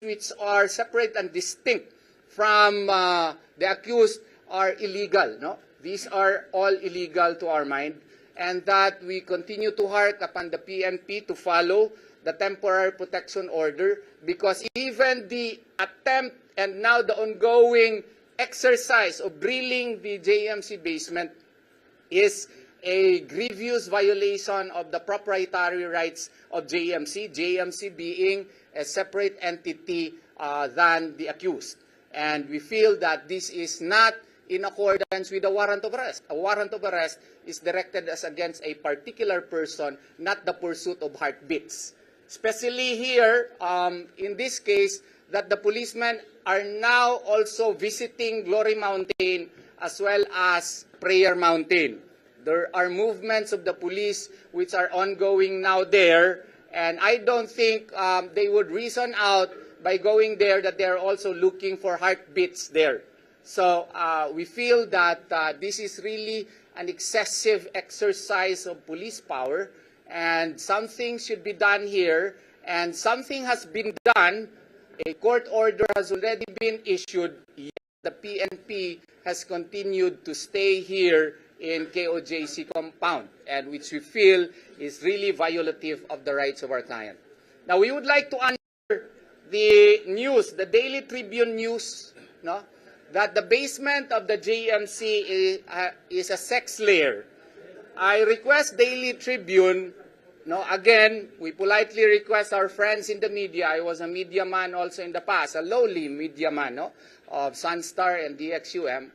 which are separate and distinct from the accused are illegal. No? These are all illegal to our mind, and that we continue to hark upon the PNP to follow the temporary protection order, because even the attempt and now the ongoing exercise of drilling the JMC basement is a grievous violation of the proprietary rights of JMC, JMC being a separate entity than the accused. And we feel that this is not in accordance with a warrant of arrest. A warrant of arrest is directed as against a particular person, not the pursuit of heartbeats. Especially here, in this case, that the policemen are now also visiting Glory Mountain as well as Prayer Mountain. There are movements of the police which are ongoing now there, and I don't think they would reason out by going there that they are also looking for heartbeats there. So we feel that this is really an excessive exercise of police power, and something should be done here, and something has been done. A court order has already been issued, yet the PNP has continued to stay here in KOJC compound, and which we feel is really violative of the rights of our client. Now, we would like to answer the news, the Daily Tribune news, no, that the basement of the JMC is a sex lair. I request Daily Tribune, no, again, we politely request our friends in the media. I was a media man also in the past, a lowly media man, no, of Sunstar and DXUM.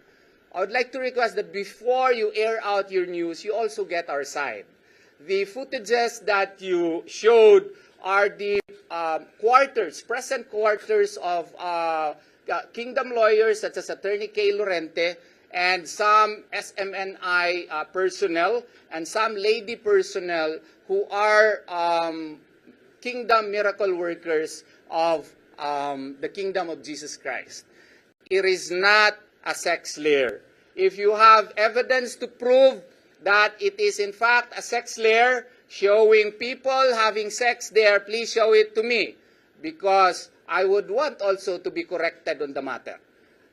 I would like to request that before you air out your news, you also get our side. The footages that you showed are the quarters, present quarters of Kingdom lawyers such as Attorney Kay Lorente and some SMNI personnel and some lady personnel who are Kingdom miracle workers of the Kingdom of Jesus Christ. It is not a sex lair. If you have evidence to prove that it is in fact a sex lair showing people having sex there, please show it to me, because I would want also to be corrected on the matter.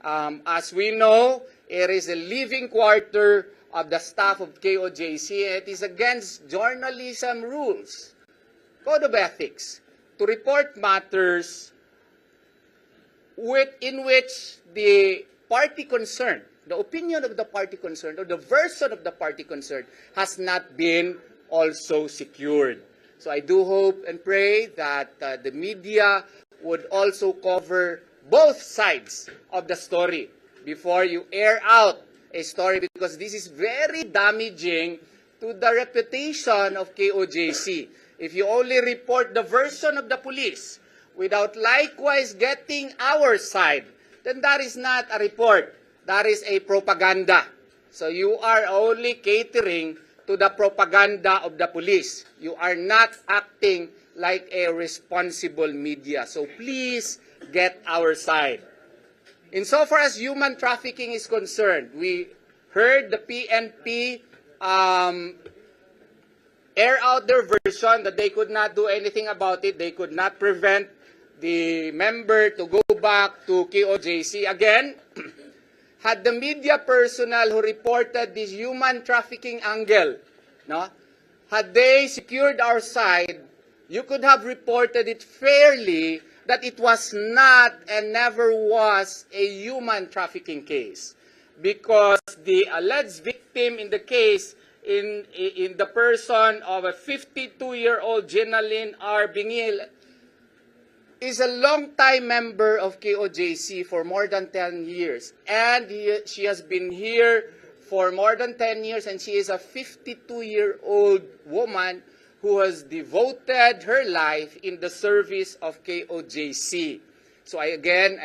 As we know, it is a living quarter of the staff of KOJC, and it is against journalism rules, code of ethics, to report matters in which the party concerned, the opinion of the party concerned, or the version of the party concerned has not been also secured. So I do hope and pray that the media would also cover both sides of the story before you air out a story, because this is very damaging to the reputation of KOJC. If you only report the version of the police without likewise getting our side, then that is not a report. That is a propaganda. So you are only catering to the propaganda of the police. You are not acting like a responsible media. So please get our side. Insofar as human trafficking is concerned, we heard the PNP air out their version that they could not do anything about it. They could not prevent the member to go back to KOJC. Again, had the media personnel who reported this human trafficking angle, no, had they secured our side, you could have reported it fairly that it was not and never was a human trafficking case, because the alleged victim in the case, in the person of a 52-year-old Jenaline R. Bingil, is a long-time member of KOJC for more than 10 years. And she has been here for more than 10 years, and she is a 52-year-old woman who has devoted her life in the service of KOJC. So I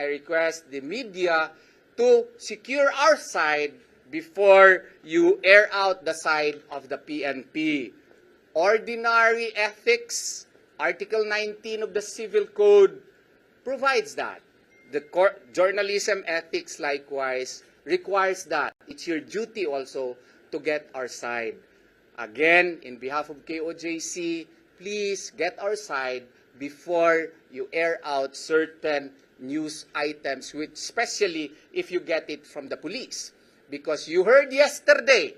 request the media to secure our side before you air out the side of the PNP. Ordinary ethics, Article 19 of the Civil Code provides that. The journalism ethics likewise requires that. It's your duty also to get our side. Again, in behalf of KOJC, please get our side before you air out certain news items, which especially if you get it from the police. Because you heard yesterday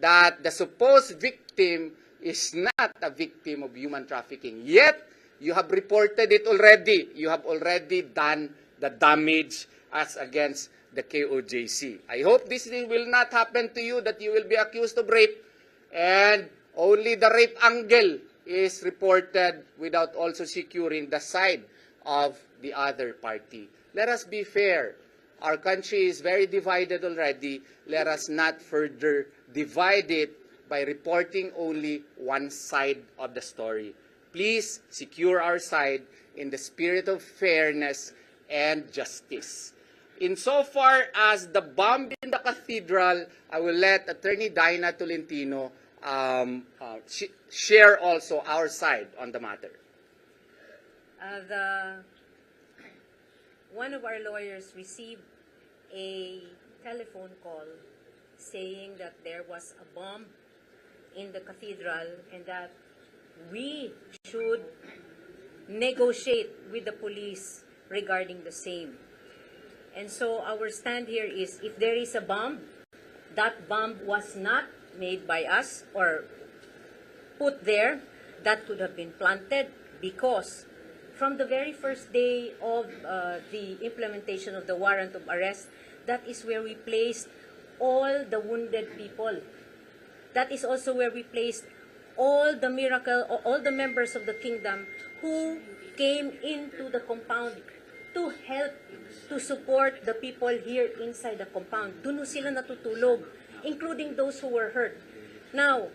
that the supposed victim is not a victim of human trafficking. Yet, you have reported it already. You have already done the damage as against the KOJC. I hope this will not happen to you, that you will be accused of rape, and only the rape angle is reported without also securing the side of the other party. Let us be fair. Our country is very divided already. Let us not further divide it by reporting only one side of the story. Please secure our side in the spirit of fairness and justice. Insofar as the bomb in the cathedral, I will let Attorney Dinah Tolentino share also our side on the matter. One of our lawyers received a telephone call saying that there was a bomb in the cathedral and that we should negotiate with the police regarding the same. And so our stand here is, if there is a bomb, that bomb was not made by us or put there. That could have been planted, because from the very first day of the implementation of the warrant of arrest, that is where we placed all the wounded people. That is also where we placed all the members of the kingdom who came into the compound to help, to support the people here inside the compound. Doon sila natutulog, including those who were hurt. Now,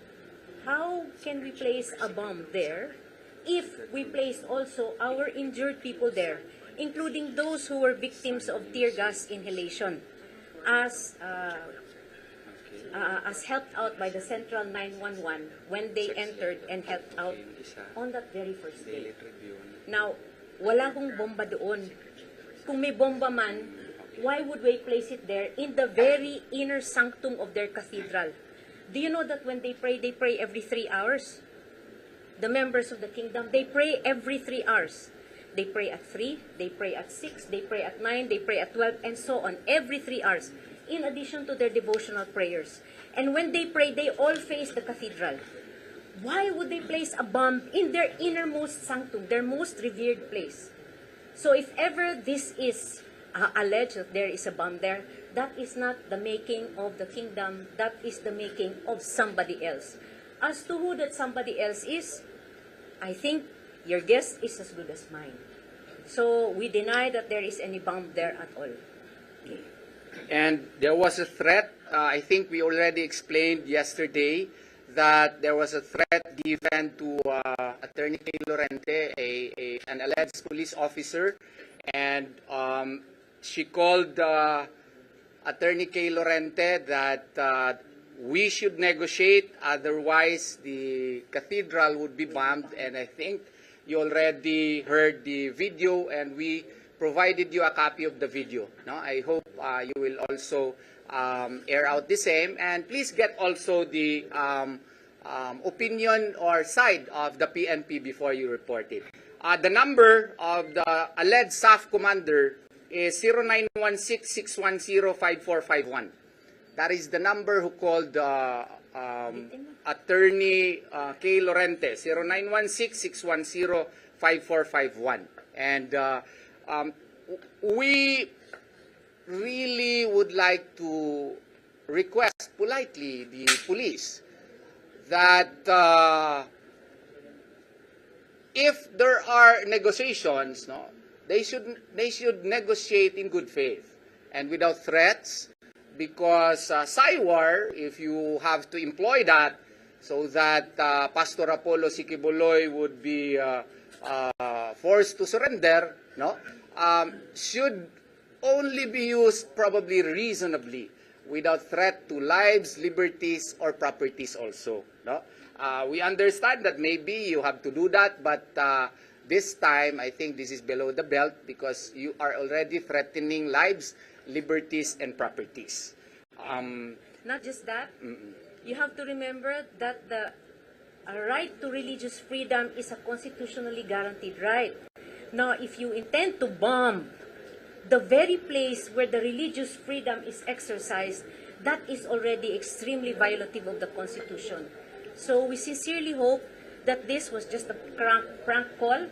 how can we place a bomb there if we placed also our injured people there, including those who were victims of tear gas inhalation, as helped out by the Central 911 when they entered and helped out on that very first day. Now, wala hong bomba doon. Kung may bomba man, why would we place it there in the very inner sanctum of their cathedral? Do you know that when they pray every 3 hours? The members of the kingdom, they pray every 3 hours. They pray at 3, they pray at 6, they pray at 9, they pray at 12, and so on, every 3 hours, in addition to their devotional prayers. And when they pray, they all face the cathedral. Why would they place a bomb in their innermost sanctum, their most revered place? So if ever this is alleged that there is a bomb there, that is not the making of the kingdom, that is the making of somebody else. As to who that somebody else is, I think your guess is as good as mine. So we deny that there is any bomb there at all. Okay. And there was a threat. I think we already explained yesterday that there was a threat given to Attorney Kay Lorente, an alleged police officer, and she called Attorney Kay Lorente that we should negotiate, otherwise the cathedral would be bombed. And I think you already heard the video, and we provided you a copy of the video. No? I hope you will also air out the same, and please get also the opinion or side of the PNP before you report it. The number of the alleged SAF commander is 0916-610-5451. That is the number who called Attorney Kay Lorente, 0916-610-5451. And we really would like to request politely the police that if there are negotiations, no, they should negotiate in good faith and without threats, because SAIWAR, if you have to employ that so that Pastor Apollo Siquiboloy would be forced to surrender, no, should only be used probably reasonably, without threat to lives, liberties, or properties also. No? We understand that maybe you have to do that, but this time I think this is below the belt, because you are already threatening lives, liberties, and properties. Not just that, you have to remember that the a right to religious freedom is a constitutionally guaranteed right. Now, if you intend to bomb the very place where the religious freedom is exercised, that is already extremely violative of the Constitution. So we sincerely hope that this was just a prank call.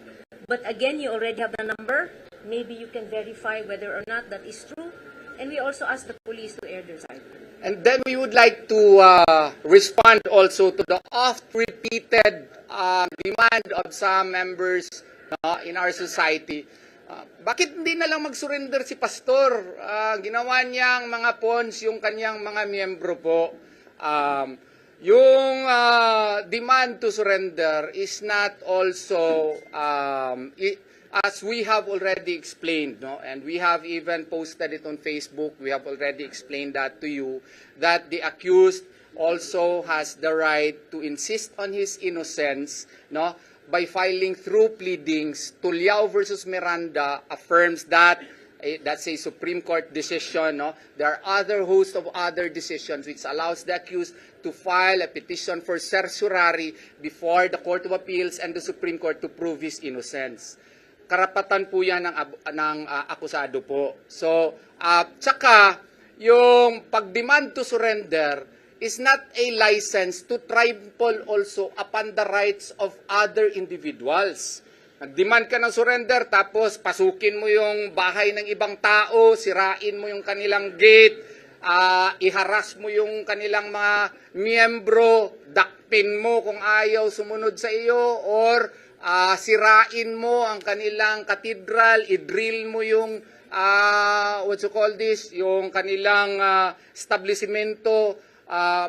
But again, you already have the number. Maybe you can verify whether or not that is true. And we also ask the police to air their side. And then we would like to respond also to the oft-repeated demand of some members in our society. Bakit hindi na lang mag-surrender si Pastor? Ginawa niyang mga pawns yung kanyang mga miyembro po. Yung demand to surrender is not also as we have already explained, no? And we have even posted it on Facebook. We have already explained that to you, that the accused also has the right to insist on his innocence, no? By filing through pleadings. Tulyao versus Miranda affirms that that's a Supreme Court decision, no? There are other host of other decisions which allows the accused to file a petition for certiorari before the Court of Appeals and the Supreme Court to prove his innocence. Karapatan po yan ng akusado po. So, tsaka, yung pag-demand to surrender is not a license to trample also upon the rights of other individuals. Nag-demand ka ng surrender, tapos pasukin mo yung bahay ng ibang tao, sirain mo yung kanilang gate, iharas mo yung kanilang mga miyembro, dakpin mo kung ayaw sumunod sa iyo, or sirain mo ang kanilang katedral, i-drill mo yung yung kanilang establishmento,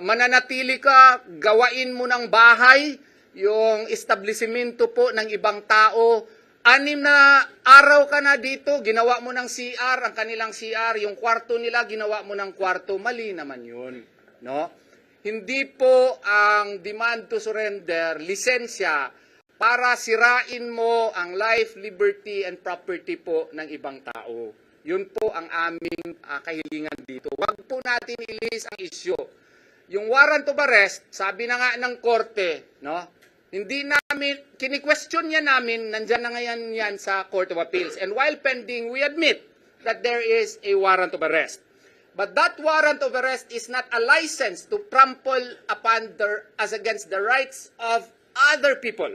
mananatili ka, gawain mo ng bahay yung establishmento po ng ibang tao. 6 na araw ka na dito, ginawa mo ng CR, ang kanilang CR, yung kwarto nila, ginawa mo ng kwarto, mali naman yun, no? Hindi po ang demand to surrender lisensya para sirain mo ang life, liberty, and property po ng ibang tao. Yun po ang aming kahilingan dito. Huwag po natin ilis ang isyu. Yung warrant of arrest, sabi na nga ng korte, no? Hindi namin, kini-question niya namin, nandyan na ngayon yan sa Court of Appeals. And while pending, we admit that there is a warrant of arrest. But that warrant of arrest is not a license to trample upon as against the rights of other people.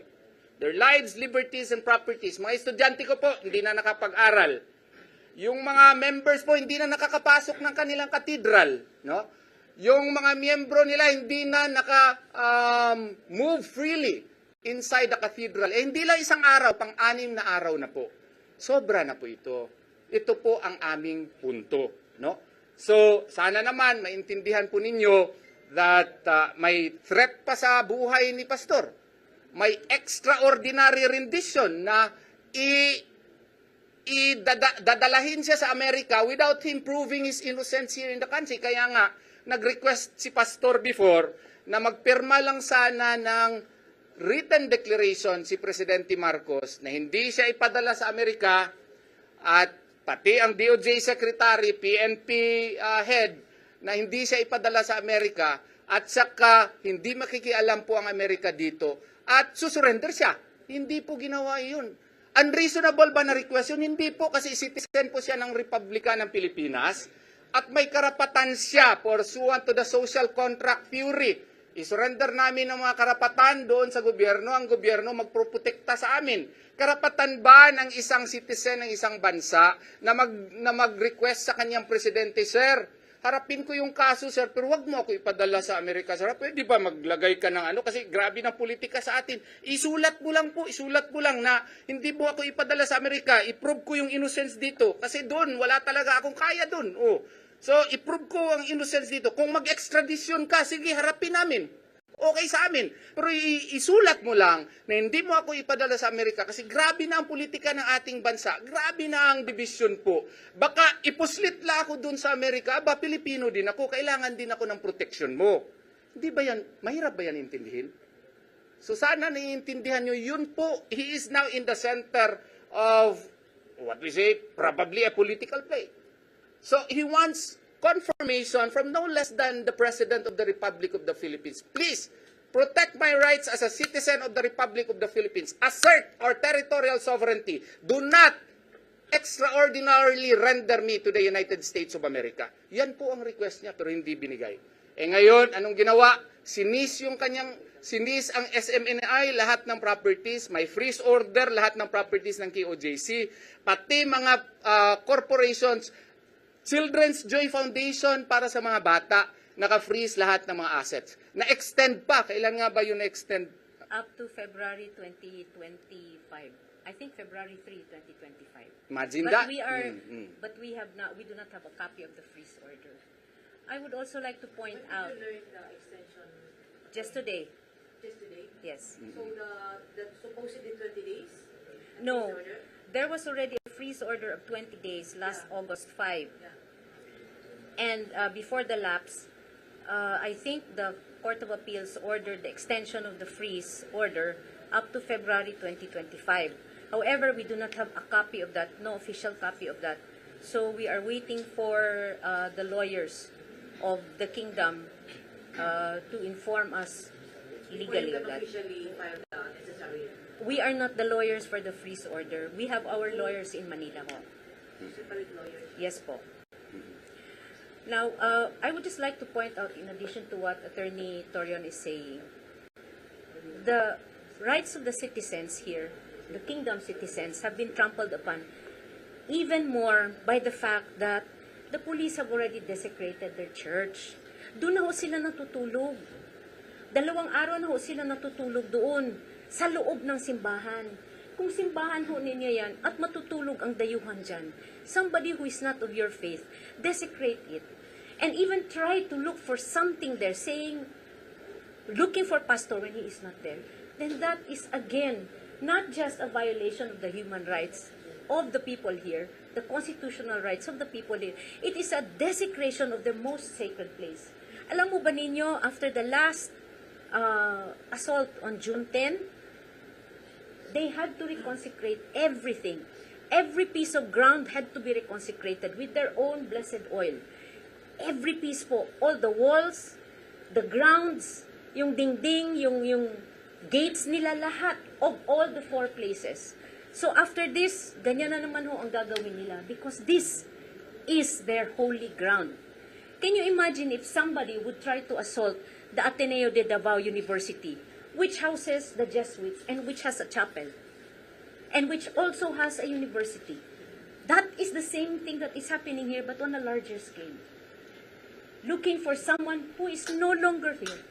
Their lives, liberties, and properties. Mga estudyante ko po, hindi na nakapag-aral. Yung mga members po, hindi na nakakapasok ng kanilang katedral. No? Yung mga miyembro nila, hindi na move freely inside the cathedral. Hindi lang isang araw, pang-6 na araw na po. Sobra na po ito. Ito po ang aming punto. No? So, sana naman, maintindihan po ninyo that may threat pa sa buhay ni Pastor. May extraordinary rendition na dadalahin siya sa Amerika without him proving his innocence here in the country. Kaya nga, nag-request si Pastor before na magpirma lang sana ng written declaration si Presidente Marcos na hindi siya ipadala sa Amerika at pati ang DOJ Secretary, PNP head na hindi siya ipadala sa Amerika at saka hindi makikialam po ang Amerika dito at susurrender siya. Hindi po ginawa yun. Unreasonable ba na request yun? Hindi po, kasi citizen po siya ng Republika ng Pilipinas at may karapatan siya pursuant to the social contract theory. I-surrender namin ang mga karapatan doon sa gobyerno, ang gobyerno magproprotekta sa amin. Karapatan ba ng isang citizen ng isang bansa na mag-request sa kanyang presidente, Sir, harapin ko yung kaso, sir, pero wag mo ako ipadala sa Amerika, sir. Pwede ba maglagay ka ng kasi grabe ng politika sa atin. Isulat mo lang na hindi mo ako ipadala sa Amerika. I-prove ko yung innocence dito. Kasi doon, wala talaga akong kaya doon. Oh. So, i-prove ko ang innocence dito. Kung mag-extradition ka, sige, harapin namin. Okay sa amin. Pero isulat mo lang na hindi mo ako ipadala sa Amerika kasi grabe na ang politika ng ating bansa. Grabe na ang division po. Baka ipuslit la ako dun sa Amerika. Aba, Pilipino din ako. Kailangan din ako ng protection mo. Hindi ba yan? Mahirap ba yan intindihin? So sana naiintindihan nyo, yun po, he is now in the center of, what we say, probably a political play. So he wants confirmation from no less than the President of the Republic of the Philippines. Please, protect my rights as a citizen of the Republic of the Philippines, assert our territorial sovereignty, do not extraordinarily render me to the United States of America. Yan po ang request niya, pero hindi binigay. Ngayon, anong ginawa? Sinis ang SMNI, lahat ng properties, may freeze order, lahat ng properties ng KOJC, pati mga corporations, Children's Joy Foundation para sa mga bata, naka-freeze lahat ng mga assets. Na-extend pa. Kailan nga ba yun na-extend? Up to February 2025. I think February 3, 2025. Imagine But that. but we do not have a copy of the freeze order. I would also like to point out, learned the extension just today, just today. yes. So the supposedly 20 days? No, Freeze order? there was already a freeze order of 20 days last August 5. Yeah. And before the lapse, I think the Court of Appeals ordered the extension of the freeze order up to February 2025. However, we do not have a copy of that, no official copy of that. So we are waiting for the lawyers of the kingdom to inform us legally of When that. officially filed the necessary We are not the lawyers for the freeze order. We have our lawyers in Manila ho. separate lawyers. Yes po. Now, I would just like to point out, in addition to what Attorney Torion is saying, the rights of the citizens here, the kingdom citizens, have been trampled upon even more by the fact that the police have already desecrated their church. Doon na ho sila natutulog. 2 araw na ho sila natutulog doon, sa loob ng simbahan. Kung simbahan ho ninyo yan at matutulog ang dayuhan dyan, somebody who is not of your faith, desecrate it. And even try to look for something there, looking for pastor when he is not there. Then that is again, not just a violation of the human rights of the people here, the constitutional rights of the people here. It is a desecration of the most sacred place. Alam mo ba ninyo, after the last assault on June 10, they had to reconsecrate everything. Every piece of ground had to be reconsecrated with their own blessed oil. Every piece po, all the walls, the grounds, yung dingding, yung gates nila, lahat of all the 4 places. So after this, ganyan na naman ho ang gagawin nila because this is their holy ground. Can you imagine if somebody would try to assault the Ateneo de Davao University, which houses the Jesuits and which has a chapel, and which also has a university? That is the same thing that is happening here, but on a larger scale. Looking for someone who is no longer here.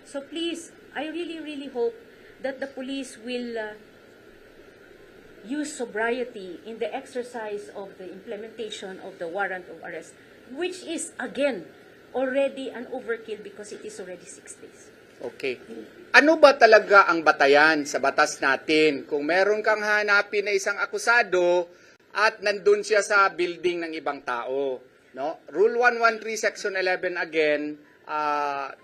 So please, I really, really hope that the police will use sobriety in the exercise of the implementation of the warrant of arrest, which is, again, already an overkill because it is already 6 days. Okay. Ano ba talaga ang batayan sa batas natin kung meron kang hanapin na isang akusado at nandun siya sa building ng ibang tao? No? Rule 113 Section 11 again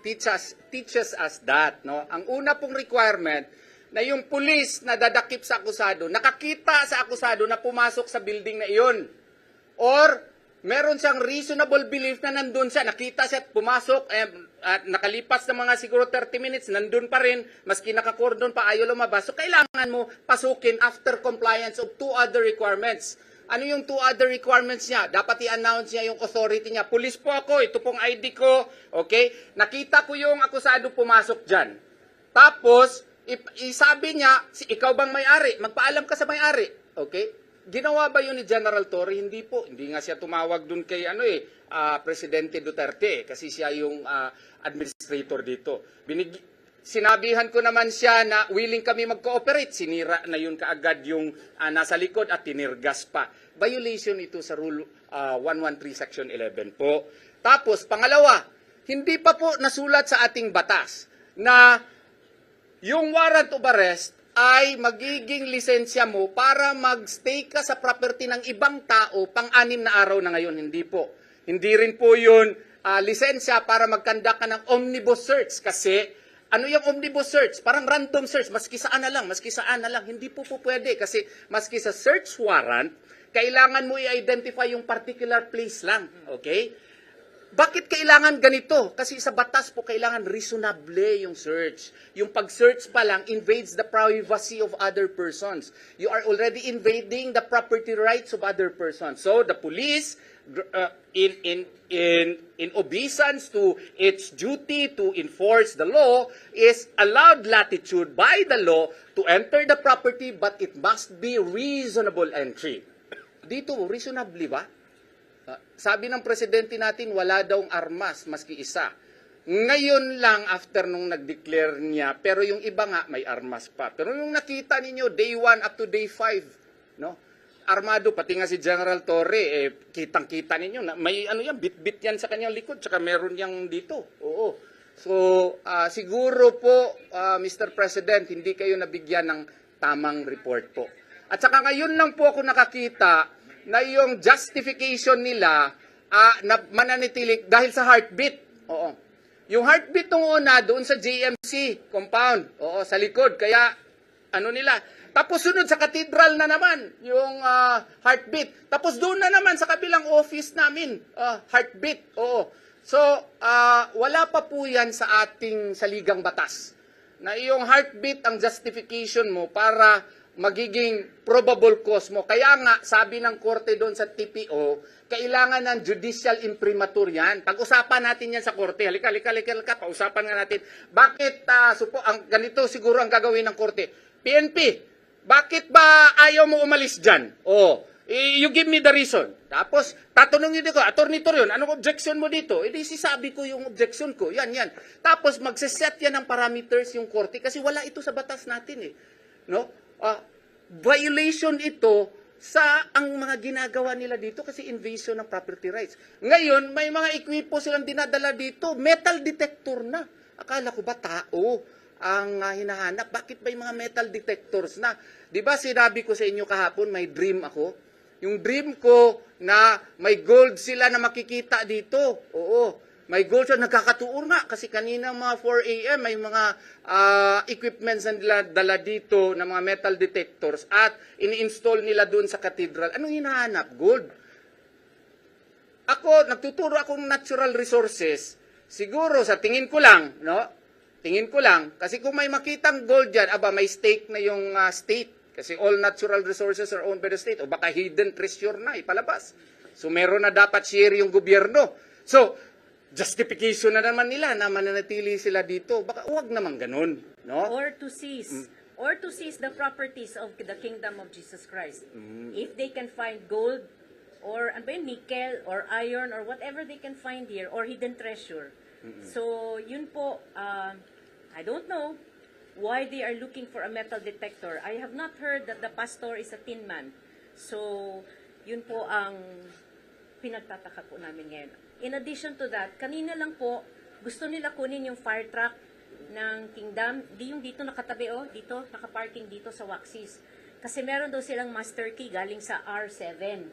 teaches us that. No? Ang una pong requirement na yung pulis na dadakip sa akusado, nakakita sa akusado na pumasok sa building na iyon. Or meron siyang reasonable belief na nandun siya, nakita siya at pumasok, at nakalipas ng mga siguro 30 minutes, nandun pa rin, maski nakakordon pa, ayaw lumabas. So, kailangan mo pasukin after compliance of 2 other requirements. Ano yung 2 other requirements niya? Dapat i-announce niya yung authority niya. Pulis po ako, ito pong ID ko, okay? Nakita ko yung akusado pumasok dyan. Tapos, isabi niya, ikaw bang may-ari? Magpaalam ka sa may-ari, okay? Ginawa ba yun ni General Torre? Hindi po. Hindi nga siya tumawag dun kay Presidente Duterte kasi siya yung administrator dito. Sinabihan ko naman siya na willing kami mag-cooperate. Sinira na yun kaagad yung nasa likod at tinirgas pa. Violation ito sa Rule 113 Section 11 po. Tapos, pangalawa, hindi pa po nasulat sa ating batas na yung warrant of arrest ay magiging lisensya mo para mag-stay ka sa property ng ibang tao pang-6 na araw na ngayon. Hindi po. Hindi rin po yun lisensya para mag-conduct ka ng omnibus search. Kasi, ano yung omnibus search? Parang random search. Maski saan na lang, maski saan na lang. Hindi po pwede. Kasi, maski sa search warrant, kailangan mo i-identify yung particular place lang. Okay? Bakit kailangan ganito? Kasi sa batas po kailangan reasonable yung search. Yung pag-search pa lang invades the privacy of other persons. You are already invading the property rights of other persons. So the police, in obeisance to its duty to enforce the law, is allowed latitude by the law to enter the property, but it must be reasonable entry. Dito, reasonably ba? Sabi ng presidente natin, wala daw armas, maski isa. Ngayon lang, after nung nag-declare niya, pero yung iba nga, may armas pa. Pero yung nakita ninyo, day 1 up to day 5, no? Armado, pati nga si General Torre, kitang-kita ninyo, na may ano yan, bit-bit yan sa kanyang likod, tsaka meron yang dito. Oo. So, siguro po, Mr. President, hindi kayo nabigyan ng tamang report po. At saka ngayon lang po ako nakakita na yung justification nila na mananitilik dahil sa heartbeat. Oo. Yung heartbeat nung una doon sa JMC compound. Oo, sa likod. Kaya ano nila. Tapos sunod sa cathedral na naman yung heartbeat. Tapos doon na naman sa kabilang office namin. Heartbeat. Oo. So, wala pa po yan sa ating saligang batas. Na yung heartbeat ang justification mo para magiging probable cause mo. Kaya nga, sabi ng korte doon sa TPO, kailangan ng judicial imprimatur yan. Pag-usapan natin yan sa korte. Halika, pausapan nga natin. Bakit, ganito siguro ang gagawin ng korte? PNP, bakit ba ayaw mo umalis dyan? You give me the reason. Tapos, tatanungin ko, Attorney Torion, anong objection mo dito? Di sisabi ko yung objection ko. Yan. Tapos, magsiset yan ng parameters yung korte kasi wala ito sa batas natin No? Violation ito sa ang mga ginagawa nila dito kasi invasion ng property rights. Ngayon, may mga ekwipo silang dinadala dito, metal detector na. Akala ko ba tao ang hinahanap? Bakit ba yung mga metal detectors na? Di ba sinabi ko sa inyo kahapon, may dream ako? Yung dream ko na may gold sila na makikita dito. Oo. May gold siya, nagkakatuon nga. Kasi kanina mga 4 a.m. may mga equipments na dala dito na mga metal detectors at ini-install nila doon sa cathedral. Anong hinahanap? Gold. Ako, nagtuturo akong natural resources. Siguro sa tingin ko lang, no? Tingin ko lang. Kasi kung may makitang gold dyan, may stake na yung state. Kasi all natural resources are owned by the state. O baka hidden treasure na, ipalabas. So meron na dapat share yung gobyerno. So, justification na naman nila na mananatili sila dito. Baka huwag naman ganun, no? Or to seize the properties of the kingdom of Jesus Christ. If they can find gold or nickel or iron or whatever they can find here or hidden treasure. So yun po, I don't know why they are looking for a metal detector. I have not heard that the pastor is a tin man. So yun po ang pinagtataka po namin ngayon. In addition to that, kanina lang po, gusto nila kunin yung fire truck ng Kingdom. Yung dito nakatabi, dito, nakaparking dito sa Waxis. Kasi meron daw silang master key galing sa R7.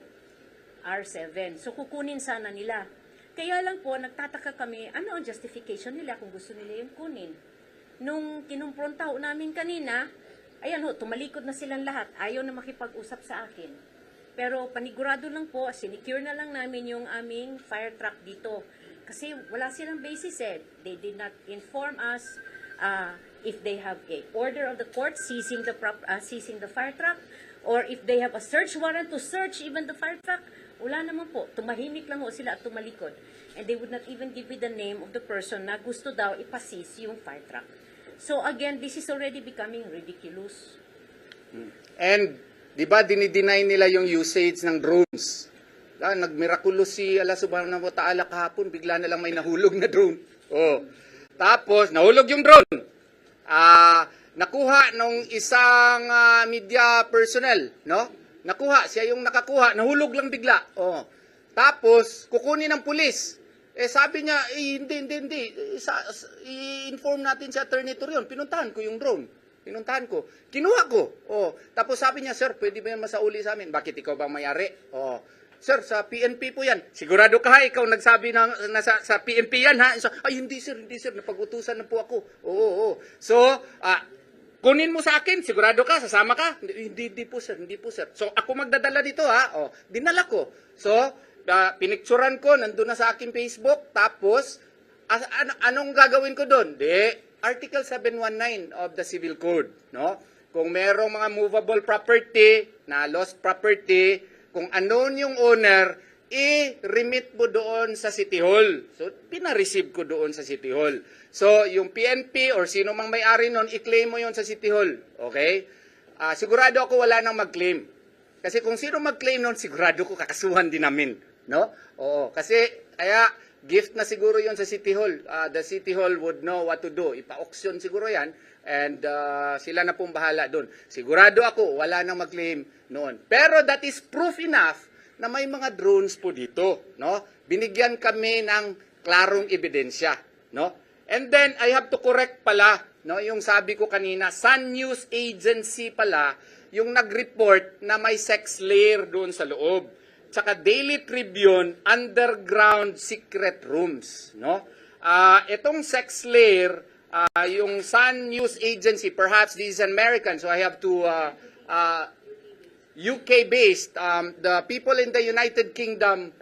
So, kukunin sana nila. Kaya lang po, nagtataka kami, ano ang justification nila kung gusto nila yung kunin. Nung kinumpronta ho namin kanina, ayan tumalikod na silang lahat. Ayaw na makipag-usap sa akin. Pero panigurado lang po, sinecure na lang namin yung aming fire truck dito. Kasi wala silang basis They did not inform us if they have a order of the court seizing the fire truck or if they have a search warrant to search even the fire truck. Wala naman po. Tumahimik lang sila at tumalikod. And they would not even give me the name of the person na gusto daw ipaseize yung fire truck. So again, this is already becoming ridiculous. And di ba dinideny nila yung usage ng drones? Nagmirakulo si Allah subhanahu wa ta'ala kahapon, bigla na lang may nahulog na drone. Tapos, nahulog yung drone. Nakuha nung isang media personnel, no? Nakuha, siya yung nakakuha, nahulog lang bigla. Tapos, kukunin ng pulis. Sabi niya, hindi. I-inform natin si Attorney Torion. Pinuntahan ko yung drone. Kinuha ko. Tapos sabi niya, sir, pwede ba yan masauli sa amin? Bakit ikaw bang mayari? Sir, sa PNP po yan. Sigurado ka ikaw nagsabi na sa PNP yan ha? Ay, hindi sir, napag-utusan na po ako. Oo. So, kunin mo sa akin, sigurado ka, sasama ka? Hindi po sir. So, ako magdadala dito ha? Dinala ko. So, pinicturan ko, nandun na sa aking Facebook, tapos, anong gagawin ko doon? Article 719 of the Civil Code, no? Kung merong mga movable property, na lost property, kung anon yung owner, i-remit mo doon sa City Hall. So, pina-receive ko doon sa City Hall. So, yung PNP or sino mang may-ari nun, i-claim mo yon sa City Hall. Okay? Sigurado ako wala nang mag-claim. Kasi kung sino mag-claim nun, sigurado ko kakasuhan din namin. No? Oo. Kasi, kaya, gift na siguro yon sa City Hall. The City Hall would know what to do. Ipa-auction siguro yan. And sila na pong bahala doon. Sigurado ako, wala nang mag-claim noon. Pero that is proof enough na may mga drones po dito. No? Binigyan kami ng klarong ebidensya. No? And then, I have to correct pala, no, yung sabi ko kanina, Sun News Agency pala, yung nag-report na may sex lair doon sa loob. Tsaka Daily Tribune, underground secret rooms. No? Itong sex lair, yung Sun News Agency, perhaps this is American, so I have to, UK-based, the people in the United Kingdom,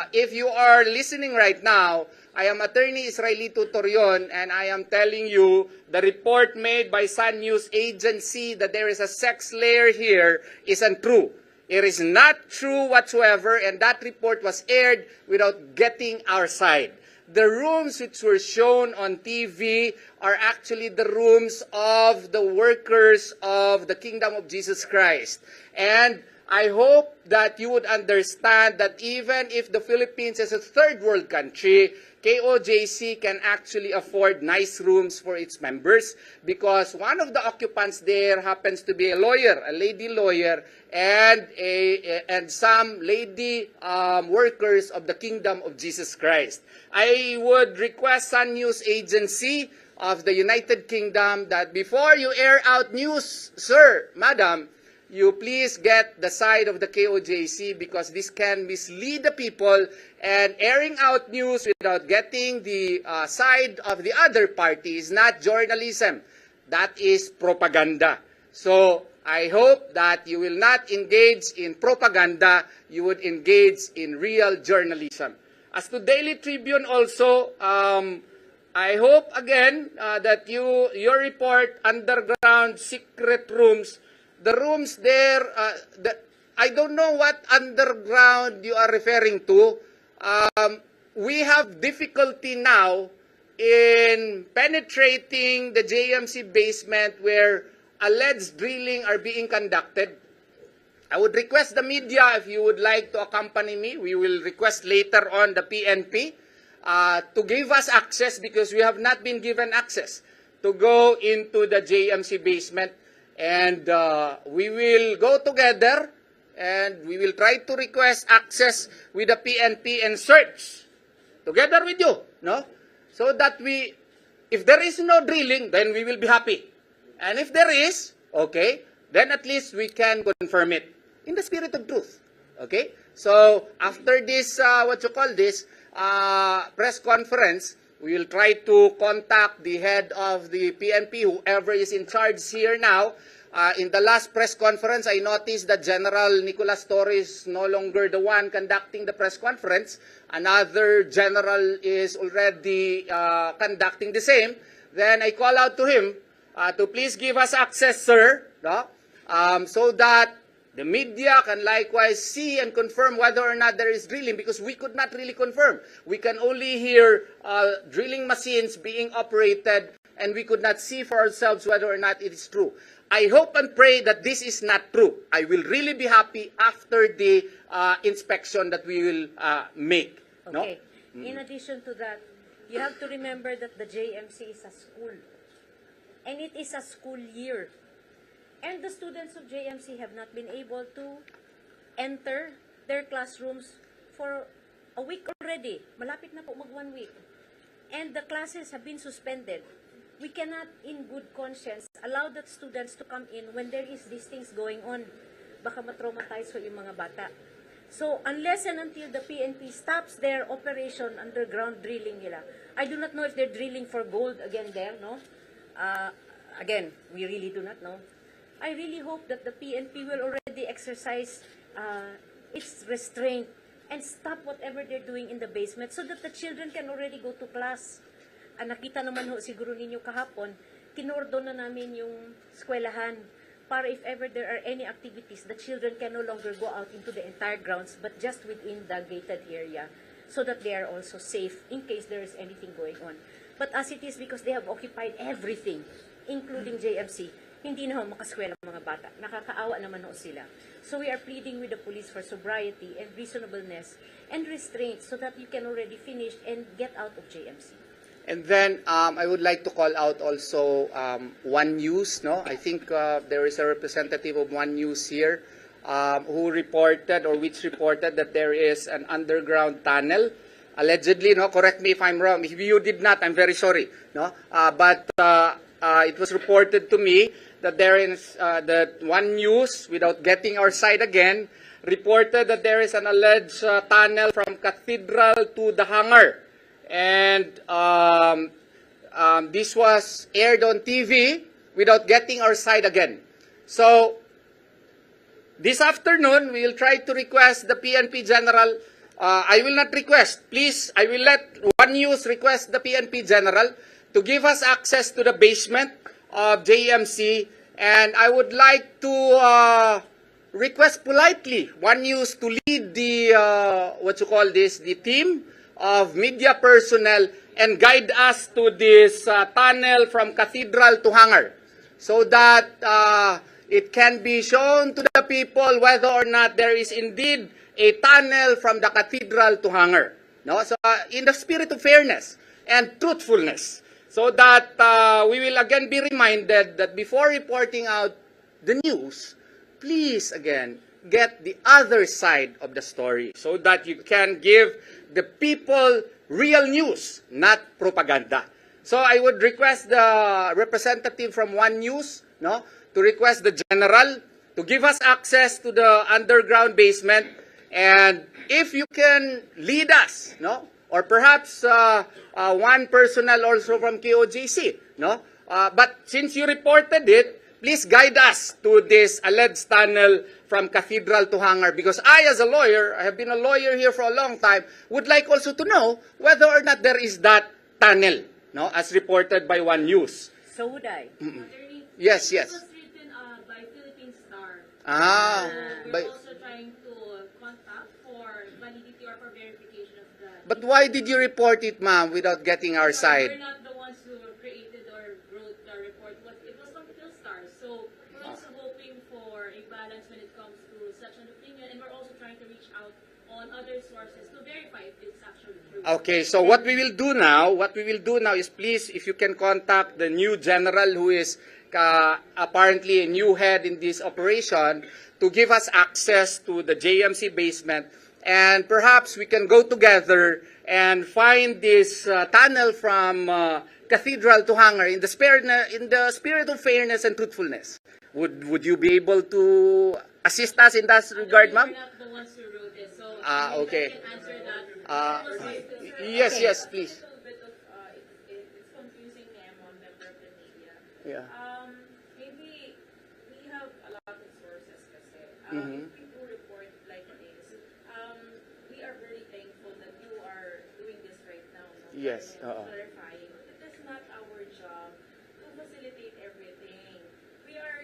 if you are listening right now, I am Attorney Israelito Torion, and I am telling you the report made by Sun News Agency that there is a sex lair here is untrue. It is not true whatsoever, and that report was aired without getting our side. The rooms which were shown on TV are actually the rooms of the workers of the Kingdom of Jesus Christ. And I hope that you would understand that even if the Philippines is a third world country, KOJC can actually afford nice rooms for its members because one of the occupants there happens to be a lawyer, a lady lawyer, and some lady workers of the Kingdom of Jesus Christ. I would request Sun News Agency of the United Kingdom that before you air out news, sir, madam, you please get the side of the KOJC because this can mislead the people, and airing out news without getting the side of the other party is not journalism. That is propaganda. So I hope that you will not engage in propaganda, you would engage in real journalism. As to Daily Tribune also, I hope again that your report, underground secret rooms, the rooms there, I don't know what underground you are referring to. We have difficulty now in penetrating the JMC basement where alleged drilling are being conducted. I would request the media, if you would like to accompany me, we will request later on the PNP to give us access because we have not been given access to go into the JMC basement. And we will go together and we will try to request access with the PNP and search together with you, no? So that if there is no drilling, then we will be happy. And if there is, okay, then at least we can confirm it in the spirit of truth, okay? So after this, press conference, we will try to contact the head of the PNP, whoever is in charge here now. In the last press conference, I noticed that General Nicolas Torres is no longer the one conducting the press conference. Another general is already conducting the same. Then I call out to him to please give us access, sir, no? So that the media can likewise see and confirm whether or not there is drilling, because we could not really confirm. We can only hear drilling machines being operated, and we could not see for ourselves whether or not it is true. I hope and pray that this is not true. I will really be happy after the inspection that we will make. Okay. No? In addition to that, you have to remember that the JMC is a school. And it is a school year. And the students of JMC have not been able to enter their classrooms for a week already. Malapit na po mag 1 week. And the classes have been suspended. We cannot, in good conscience, allow the students to come in when there is these things going on. Baka matraumatize ko yung mga bata. So, unless and until the PNP stops their operation underground drilling nila, I do not know if they're drilling for gold again there, no? Again, we really do not know. I really hope that the PNP will already exercise its restraint and stop whatever they're doing in the basement so that the children can already go to class. Nakita naman ho siguro ninyo kahapon, kinordon na namin yung eskwelahan para if ever there are any activities, the children can no longer go out into the entire grounds but just within the gated area so that they are also safe in case there is anything going on. But as it is, because they have occupied everything, including JMC, hindi na ho makaskwela ang mga bata. Nakakaawa naman ho sila. So we are pleading with the police for sobriety and reasonableness and restraint so that you can already finish and get out of JMC. And then I would like to call out also One News. No, I think there is a representative of One News here who reported or which reported that there is an underground tunnel. Allegedly, no. Correct me if I'm wrong. If you did not, I'm very sorry. No, but it was reported to me that there is that One News, without getting our side again, reported that there is an alleged tunnel from Cathedral to the hangar. And this was aired on TV without getting our side again. So, this afternoon, we will try to request the PNP General. I will not request. Please, I will let One News request the PNP General to give us access to the basement of JMC. And I would like to request politely One News to lead the, the team of media personnel and guide us to this tunnel from Cathedral to hangar so that it can be shown to the people whether or not there is indeed a tunnel from the Cathedral to hangar. No? So in the spirit of fairness and truthfulness, so that we will again be reminded that before reporting out the news, please again get the other side of the story so that you can give the people real news, not propaganda. So I would request the representative from One News, no, to request the general to give us access to the underground basement, and if you can lead us, no, or perhaps one personnel also from KOJC, no. But since you reported it, please guide us to this alleged tunnel from Cathedral to hangar, because I, as a lawyer, I have been a lawyer here for a long time, would like also to know whether or not there is that tunnel, no, as reported by One News. So would I. Yes, yes. It was written by Philippine Star. By- We're also trying to contact for validity or for verification of that. But why did you report it, ma'am, without getting our We're side? not the ones who created or wrote the report. It was from Philstar. So we're also hoping for a balance when it comes to such an opinion, and we're also trying to reach out on other sources to verify if it's actually true. Okay, so what we will do now is, please, if you can contact the new general who is apparently a new head in this operation, to give us access to the JMC basement, and perhaps we can go together and find this tunnel from Cathedral to hangar in the spirit of fairness and truthfulness. Would you be able to assist us in that regard, ma'am? We're not the ones who wrote it, so Okay. you can answer that. Yes, please. A little bit of it's confusing me among member of the media. Yeah. Maybe we have a lot of sources kasi. Mhm. People report like this. We are very thankful that you are doing this right now. No? Yes, And oo. clarifying. But it is not our job to facilitate everything. We are,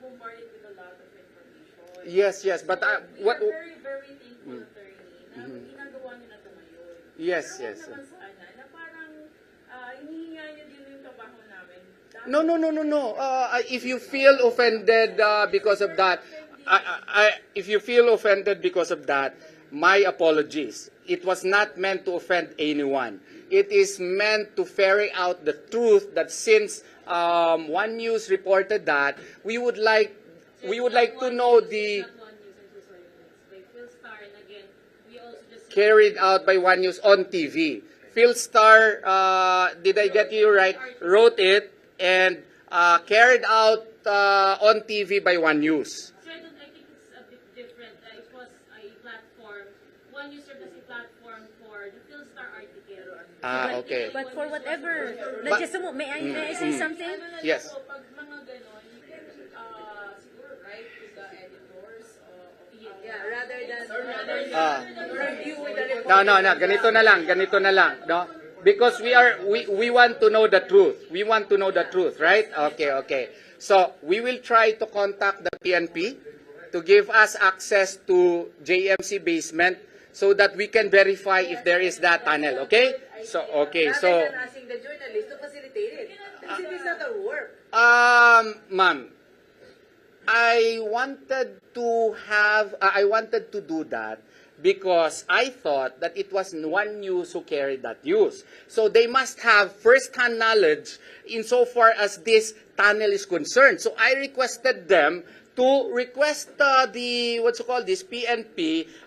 bombarded with a lot of information. Yes, but We what? are very, very thankful, attorney, na ginagawa niyo na ito ngayon. Yes, Pero yes. huwag naman sana na parang hinihinga niyo din yung trabaho namin. No. If you feel offended because of that, if you feel offended because of that, my apologies. It was not meant to offend anyone. It is meant to ferret out the truth that since One News reported that, we would like to know the Not One News, I'm so sorry. It's by Philstar, and again, we also just carried out by One News on TV. Philstar, did I get you right? Wrote it and carried out on TV by One News. So I think it's a bit different. It was a platform. One News served as a platform for the Philstar article. Okay. But for whatever, may I say something? Yes. So pag mga ganon, you can siguro write to the editors of Yeah, rather than Ah. review No. Ganito na lang, no? Because we want to know the truth. We want to know the truth, right? Okay. So, we will try to contact the PNP to give us access to JMC basement so that we can verify if there is that tunnel, okay? So, Rather than asking the journalist to facilitate it. Because it is not our work. Ma'am, I wanted to do that because I thought that it was One News who carried that news. So they must have first-hand knowledge insofar as this tunnel is concerned. So I requested them to request PNP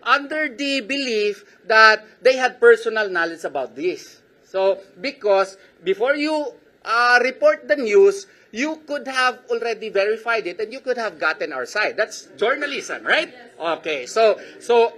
under the belief that they had personal knowledge about this. So, because before you report the news, you could have already verified it and you could have gotten our side. That's journalism, right? Okay, so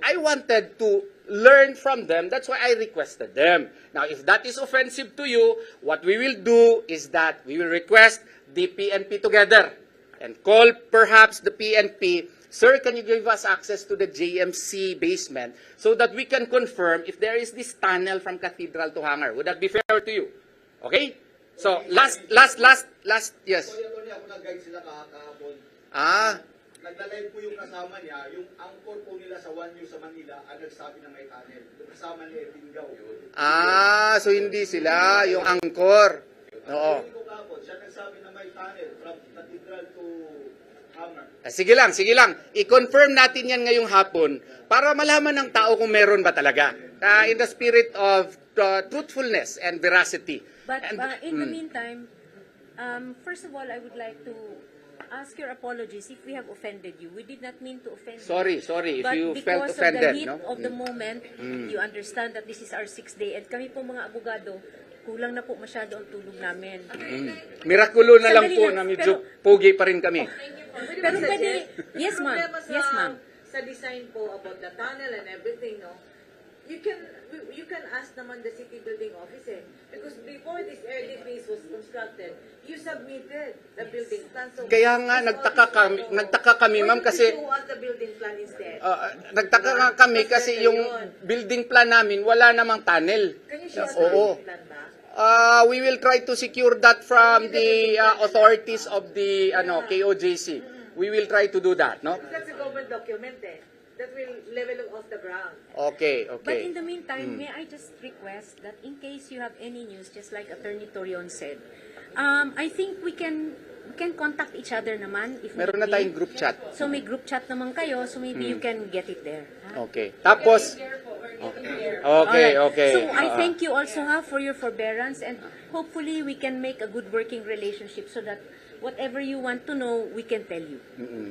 I wanted to learn from them. That's why I requested them. Now, if that is offensive to you, what we will do is that we will request the PNP together and call perhaps the PNP, sir, can you give us access to the JMC basement so that we can confirm if there is this tunnel from Cathedral to Hangar? Would that be fair to you? Okay? So, last, yes. Sorry, Atty. Ako nag-guide sila kahapon. Nagla-live po yung kasama niya, yung anchor po nila sa One News sa Manila, ang nagsabi na may tunnel. Yung kasama niya, Tingaw. So hindi sila, yung angkor. Oo. Hindi ko kahapon, siya nagsabi na may tunnel from Cathedral to Hammer. Sige lang. I-confirm natin yan ngayong hapon para malaman ng tao kung meron ba talaga. In the spirit of truthfulness and veracity. But in the meantime, first of all, I would like to ask your apologies if we have offended you. We did not mean to offend Sorry, if but you felt because offended, of the heat no? of the moment, you understand that this is our 6th day. And kami po mga abogado, kulang na po masyado ang tulog namin. Mirakulo na lang Sandali po lang, na medyo pogi pa rin kami. Pero pwede, yes ma'am, Problema yes ma'am. sa design po about the tunnel and everything, no? You can ask naman the city building office because before this early phase was constructed, you submitted the building plan. So Kaya nga, nagtaka kami ma'am kasi show us the building plan instead. nagtaka nga kami kasi yung building plan namin wala namang tunnel. Can you show us the Oo. building plan ba? We will try to secure that from the authorities of the KOJC. We will try to do that, no? That's a government document that will level off the ground. Okay. But in the meantime, may I just request that in case you have any news, just like Attorney Torion said, I think we can contact each other naman if Meron na need be. tayong group chat. So may group chat naman kayo, so maybe you can get it there. Ha? Okay. Tapos, okay. So I thank you also for your forbearance and hopefully we can make a good working relationship so that whatever you want to know, we can tell you.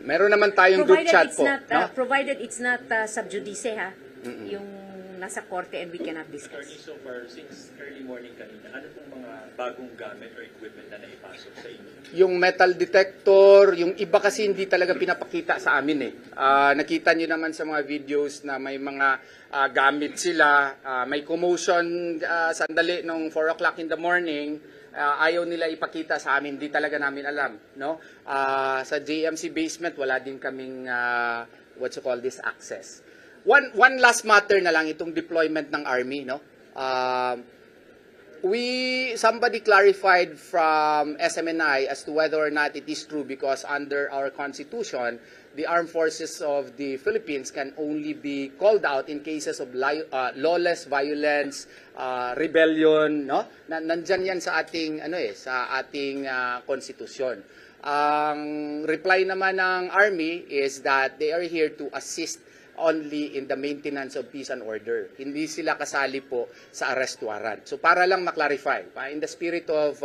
Meron naman tayong group chat po. No? Provided it's not sub judice, ha? Yung nasa korte and we cannot discuss. Attorney, so far, since early morning kanina, ano pong mga bagong gamit or equipment na naipasok sa inyo? Yung metal detector, yung iba kasi hindi talaga pinapakita sa amin nakita nyo naman sa mga videos na may mga gamit sila. May commotion sandali nung 4 o'clock in the morning. Ayaw nila ipakita sa amin, hindi talaga namin alam, no? Sa JMC basement wala din kaming access. One last matter na lang itong deployment ng army, no? Somebody clarified from SMNI as to whether or not it is true because under our constitution, the armed forces of the Philippines can only be called out in cases of lawless violence, rebellion, no? Nandyan yan sa ating konstitusyon. Ang reply naman ng army is that they are here to assist only in the maintenance of peace and order. Hindi sila kasali po sa arrest warrant. So para lang maklarify, in the spirit of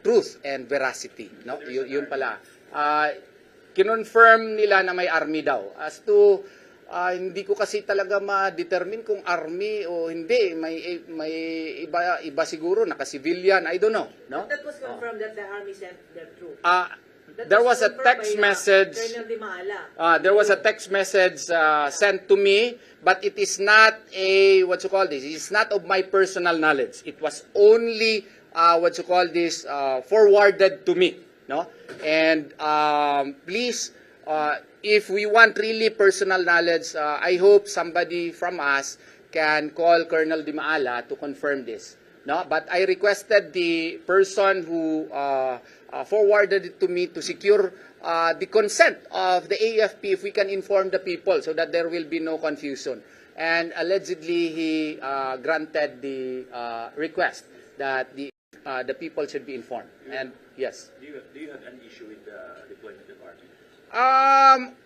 truth and veracity, no? Yun pala. Kinonfirm nila na may army daw. As to hindi ko kasi talaga ma-determine kung army o hindi. May iba siguro naka-civilian, I don't know, no? That was confirmed that the army sent their troops. There was a text message. Colonel Di Maala. There was a text message sent to me, but it is not it's not of my personal knowledge. It was only forwarded to me, no? And please If we want really personal knowledge, I hope somebody from us can call Colonel Di Maala to confirm this. No, but I requested the person who forwarded it to me to secure the consent of the AFP if we can inform the people so that there will be no confusion. And allegedly, he granted the request that the people should be informed. And yes. Do you have an issue with the deployment of army?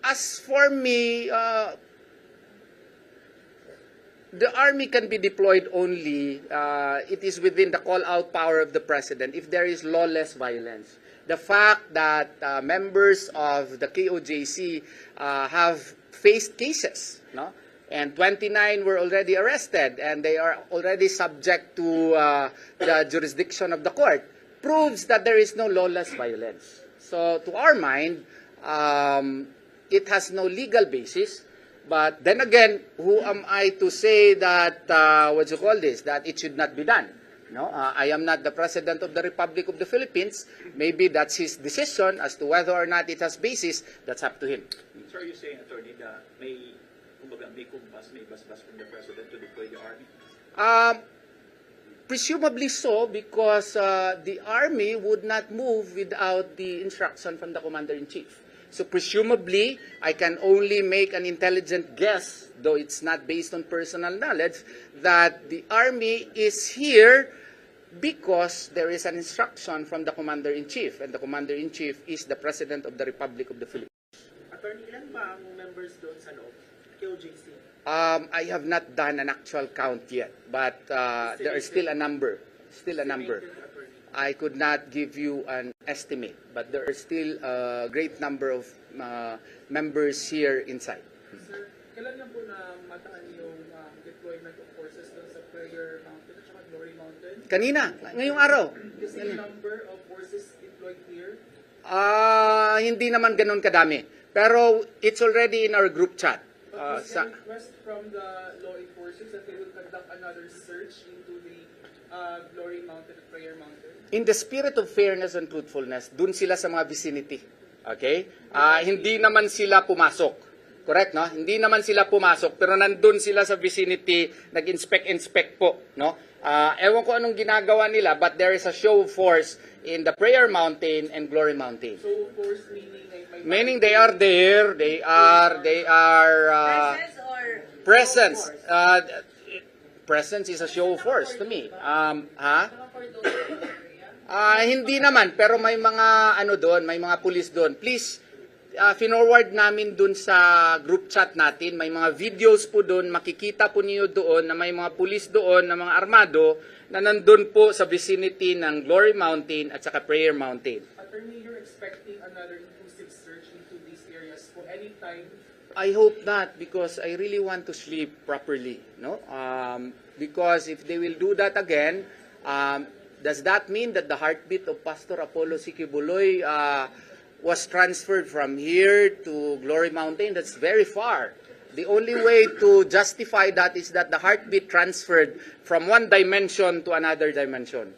As for me, the army can be deployed only, it is within the call-out power of the president if there is lawless violence. The fact that members of the KOJC have faced cases, no? And 29 were already arrested and they are already subject to the jurisdiction of the court, proves that there is no lawless violence. So to our mind, it has no legal basis. But then again, who am I to say that, that it should not be done? No, I am not the President of the Republic of the Philippines. Maybe that's his decision as to whether or not it has basis. That's up to him. So are you saying, Attorney, na may kumpas, may basbas from the President to deploy the army? Presumably so, because the army would not move without the instruction from the Commander-in-Chief. So presumably, I can only make an intelligent guess, though it's not based on personal knowledge, that the army is here because there is an instruction from the Commander-in-Chief, and the Commander-in-Chief is the President of the Republic of the Philippines. Attorney, ilan ba ang members doon sa loob? KOJC? I have not done an actual count yet, but there is still a number. Still a number. I could not give you an estimate, but there are still a great number of members here inside. Sir, kailan lang po na mataan yung deployment of forces doon sa Prayer Mountain at saka Glory Mountain? Kanina, ngayong araw. The same number of forces deployed here? Hindi naman ganun kadami. Pero it's already in our group chat. But was there a request from the law enforcers that they will conduct another search into the Glory Mountain at Prayer Mountain? In the spirit of fairness and truthfulness, dun sila sa mga vicinity. Okay? Hindi naman sila pumasok. Correct, no? Hindi naman sila pumasok, pero nandun sila sa vicinity, nag-inspect po, no? Ewan ko anong ginagawa nila, but there is a show of force in the Prayer Mountain and Glory Mountain. So, force Meaning they are there, they are Presence or presence. force? Presence is a show of force to me. Hindi naman, pero may mga doon, may mga pulis doon. Please, finorward namin doon sa group chat natin. May mga videos po doon, makikita po niyo doon na may mga pulis doon, na mga armado, na nandun po sa vicinity ng Glory Mountain at saka Prayer Mountain. Attorney, you're expecting another inclusive search into these areas for any time? I hope not, because I really want to sleep properly, no? Because if they will do that again, does that mean that the heartbeat of Pastor Apollo Sikibuloy was transferred from here to Glory Mountain? That's very far. The only way to justify that is that the heartbeat transferred from one dimension to another dimension.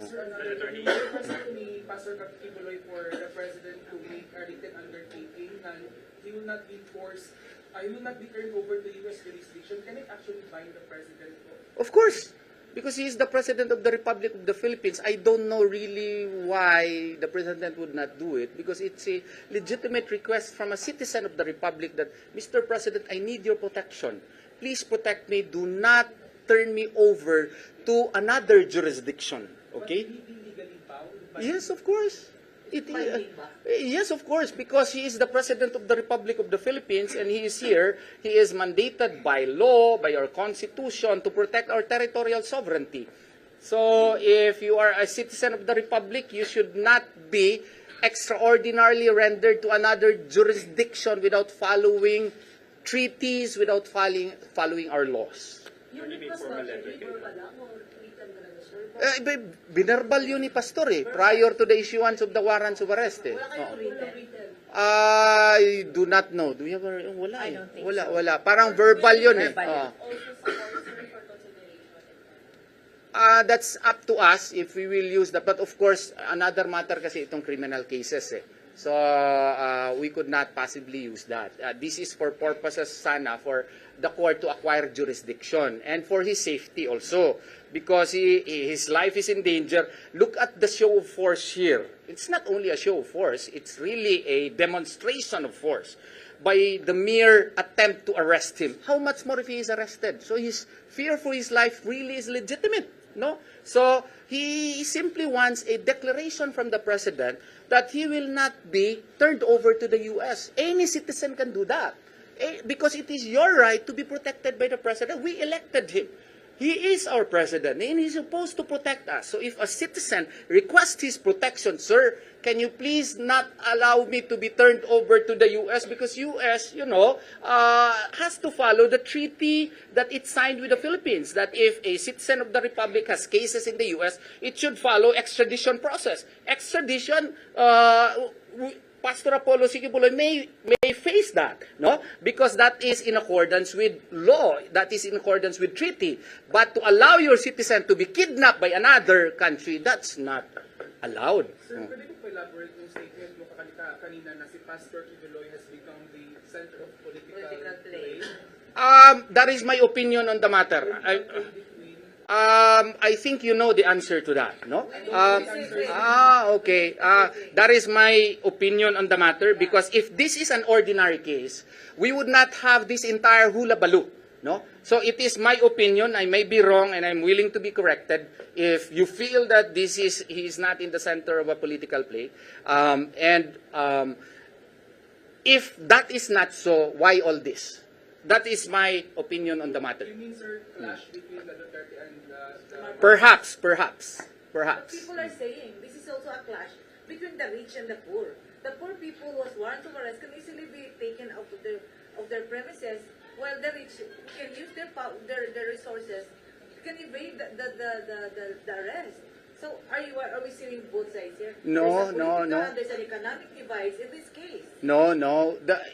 Sir, another request ni Pastor Kibuloy for the President to make a written undertaking na he will not be forced, he will not be turned over to U.S. jurisdiction. Can it actually bind the President po? Of course, because he is the President of the Republic of the Philippines. I don't know really why the President would not do it, because it's a legitimate request from a citizen of the Republic that, Mr. President, I need your protection. Please protect me. Do not turn me over to another jurisdiction. Okay? But he legally bound by Yes, of course. Yes, of course, because he is the President of the Republic of the Philippines and he is here. He is mandated by law, by our Constitution, to protect our territorial sovereignty. So, if you are a citizen of the Republic, you should not be extraordinarily rendered to another jurisdiction without following treaties, without following our laws. Binerbal yun ni Pastor prior to the issuance of the warrants of arrest I do not know. Do you ever? Wala I don't think Wala, so. wala. Parang verbal yun Verbal yun. That's up to us if we will use that. But of course, another matter kasi itong criminal cases So we could not possibly use that. This is for purposes sana for the court to acquire jurisdiction and for his safety also, because his life is in danger. Look at the show of force here. It's not only a show of force, it's really a demonstration of force by the mere attempt to arrest him. How much more if he is arrested? So his fear for his life really is legitimate, no? So he simply wants a declaration from the president that he will not be turned over to the U.S. Any citizen can do that. Because it is your right to be protected by the president. We elected him. He is our president, and he's supposed to protect us. So if a citizen requests his protection, sir, can you please not allow me to be turned over to the U.S. because U.S., has to follow the treaty that it signed with the Philippines, that if a citizen of the Republic has cases in the U.S., it should follow extradition process. Extradition, Pastor Apollo Sikibuloy may face that, no? Because that is in accordance with law, that is in accordance with treaty. But to allow your citizen to be kidnapped by another country, that's not allowed. Sir, pwede ko elaborate yung statement mo kanina na si Pastor Kibuloy has become the center of political play? That is my opinion on the matter. I think you know the answer to that, no? Okay. That is my opinion on the matter, because if this is an ordinary case, we would not have this entire hula baloo, no? So it is my opinion. I may be wrong, and I'm willing to be corrected if you feel that he is not in the center of a political play. If that is not so, why all this? That is my opinion on the matter. You mean, sir, clash between the Duterte and the... Perhaps. But people are saying this is also a clash between the rich and the poor. The poor people who was warrant of arrest can easily be taken out of their premises, while the rich can use their resources, can evade the arrest. So are we seeing both sides here? No. There's an economic divide in this case. No.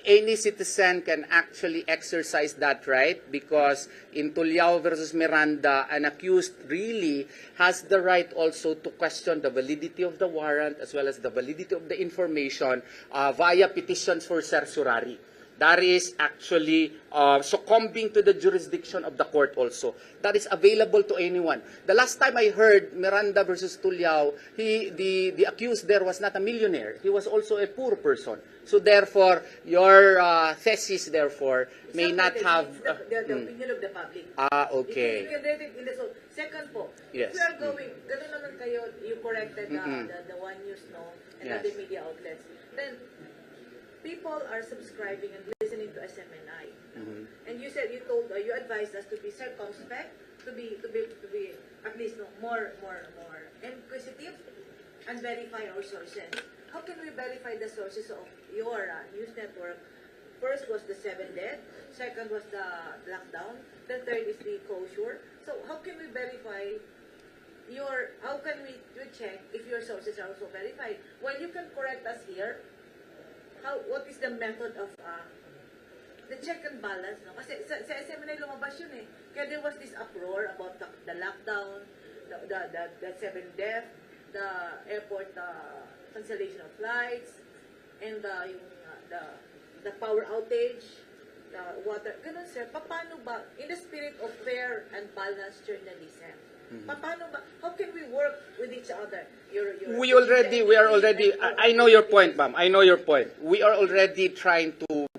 Any citizen can actually exercise that right, because in Tulyao versus Miranda, an accused really has the right also to question the validity of the warrant as well as the validity of the information via petitions for certiorari. That is actually succumbing to the jurisdiction of the court also. That is available to anyone. The last time I heard Miranda versus Tulyao, the accused there was not a millionaire. He was also a poor person. So therefore, your thesis therefore may not have... the opinion of the public. Okay. If you can read it in the second po. Yes. If you are going, ganun naman kayo, you corrected the One News, no, and Yes. other media outlets, then people are subscribing and listening to SMNI. And you advised us to be circumspect, to be at least more inquisitive, and verify our sources. How can we verify the sources of your news network? First was the 7 dead, second was the lockdown, the third is the closure. So how can we verify how can we check if your sources are also verified? Well, you can correct us here. What is the method of the check and balance, no? Kasi sa SMNI lumabas yun eh. Kaya there was this uproar about the lockdown, the 7 death, the airport cancellation of flights, and the power outage, the water. Ganun, sir. Paano ba, in the spirit of fair and balanced journalism, paano ba, how can we work with each other? I know your point, ma'am. I know your point. We are already trying to,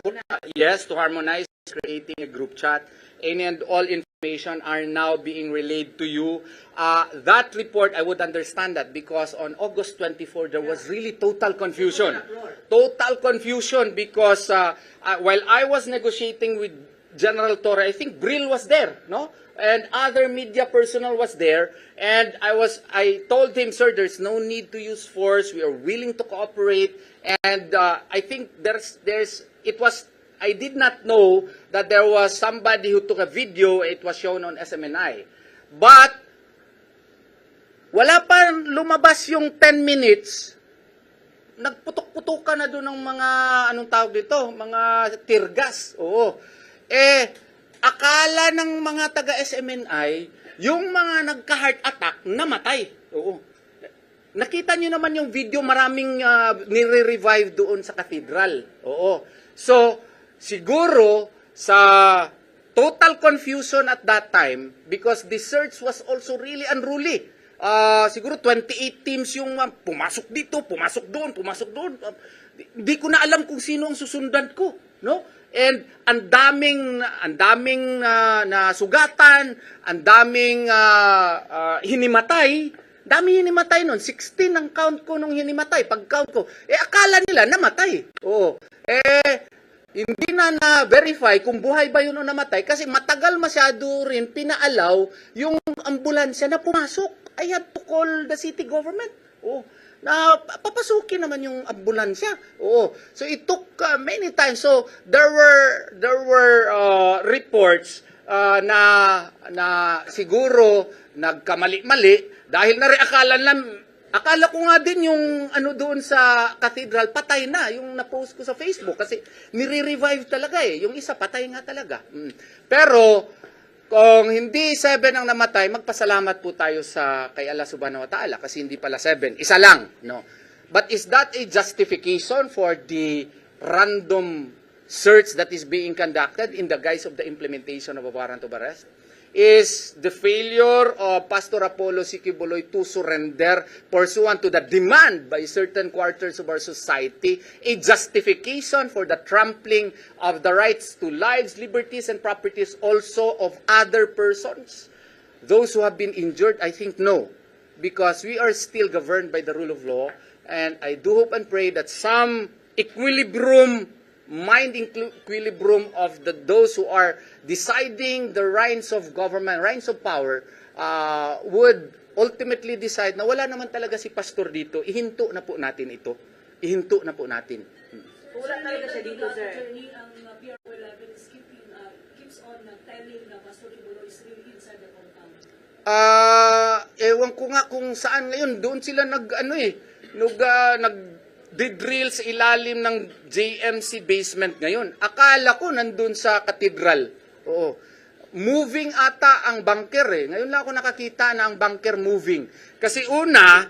to harmonize, creating a group chat, and all information are now being relayed to you. That report, I would understand that, because on August 24, there was really total confusion. Total confusion because while I was negotiating with General Torre, I think Brill was there, no? And other media personnel was there, and I told him, sir, there's no need to use force. We are willing to cooperate, and I think I did not know that there was somebody who took a video. It was shown on SMNI, but wala pa lumabas yung 10 minutes. Nagputok-putok na doon ng mga mga tear gas. Oo. Akala ng mga taga-SMNI, yung mga nagka-heart attack, namatay. Oo. nakita nyo naman yung video, maraming nire-revive doon sa cathedral. Oo. So, siguro, sa total confusion at that time, because the search was also really unruly. Siguro 28 teams yung pumasok dito, pumasok doon, pumasok doon. Hindi ko na alam kung sino ang susundan ko, no? And ang daming nasugatan, ang daming hinimatay. Daming hinimatay noon. 16 ang count ko nung hinimatay. Pag-count ko, akala nila namatay. Oo. Hindi na-verify kung buhay ba yun o namatay kasi matagal masyado rin pinaalaw yung ambulansya na pumasok. I had to call the city government. Oo. Na papasukin naman yung ambulansya. Oo. So it took many times. So there were reports na siguro nagkamali-mali dahil akala ko nga din yung ano doon sa cathedral patay na yung na-post ko sa Facebook kasi nire-revive talaga yung isa patay nga talaga. Pero kung hindi 7 ang namatay, magpasalamat po tayo sa kay Allah Subhanahu wa Ta'ala kasi hindi pala 7, isa lang, no. But is that a justification for the random search that is being conducted in the guise of the implementation of a warrant of arrest? Is the failure of Pastor Apollo C. Quiboloy to surrender pursuant to the demand by certain quarters of our society a justification for the trampling of the rights to lives, liberties, and properties also of other persons? Those who have been injured, I think no, because we are still governed by the rule of law, and I do hope and pray that some mind equilibrium of those who are deciding the reins of government, reins of power, would ultimately decide na wala naman talaga si pastor dito, ihinto na po natin ito. Ihinto na po natin. Wala talaga siya dito, sir. Ang PRO 11 is keeps on telling na Pastor Quiboloy is really inside the compound. Ewan ko nga kung saan ngayon. Doon sila nag-drill sa ilalim ng JMC basement ngayon. Akala ko nandun sa cathedral. Oo. Moving ata ang bunker Ngayon lang ako nakakita na ang bunker moving. Kasi una,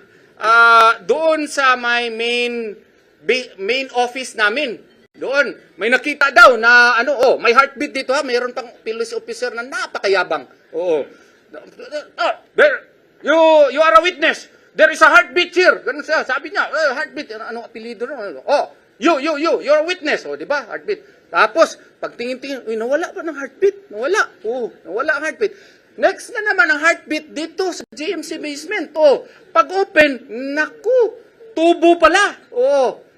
doon sa my main office namin, doon, may nakita daw na may heartbeat dito mayroon pang police officer na napakayabang. Oo. You are a witness. There is a heartbeat here. Ganun siya. Sabi niya, heartbeat. Anong apelido rin? You're a witness. Di ba? Heartbeat. Tapos, pagtingin-tingin, nawala pa ng heartbeat. Nawala ang heartbeat. Next na naman ang heartbeat dito sa GMC basement. Pag-open, naku, tubo pala.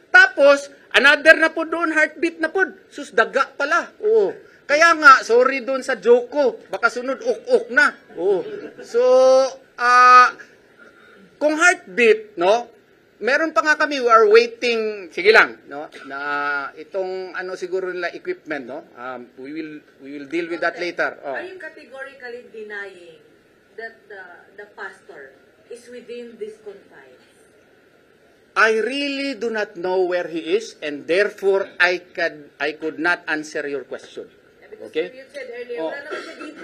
Tapos, another na po doon, heartbeat na po. Sus, daga pala. Kaya nga, sorry doon sa joke ko. Baka sunod, uk-uk na. So, kung heartbeat, meron pa nga kami, we are waiting, sige lang, na itong siguro nila equipment, we will deal with that later. Are you categorically denying that the pastor is within this confines? I really do not know where he is, and therefore I could not answer your question. Okay? You said earlier, wala naman siya dito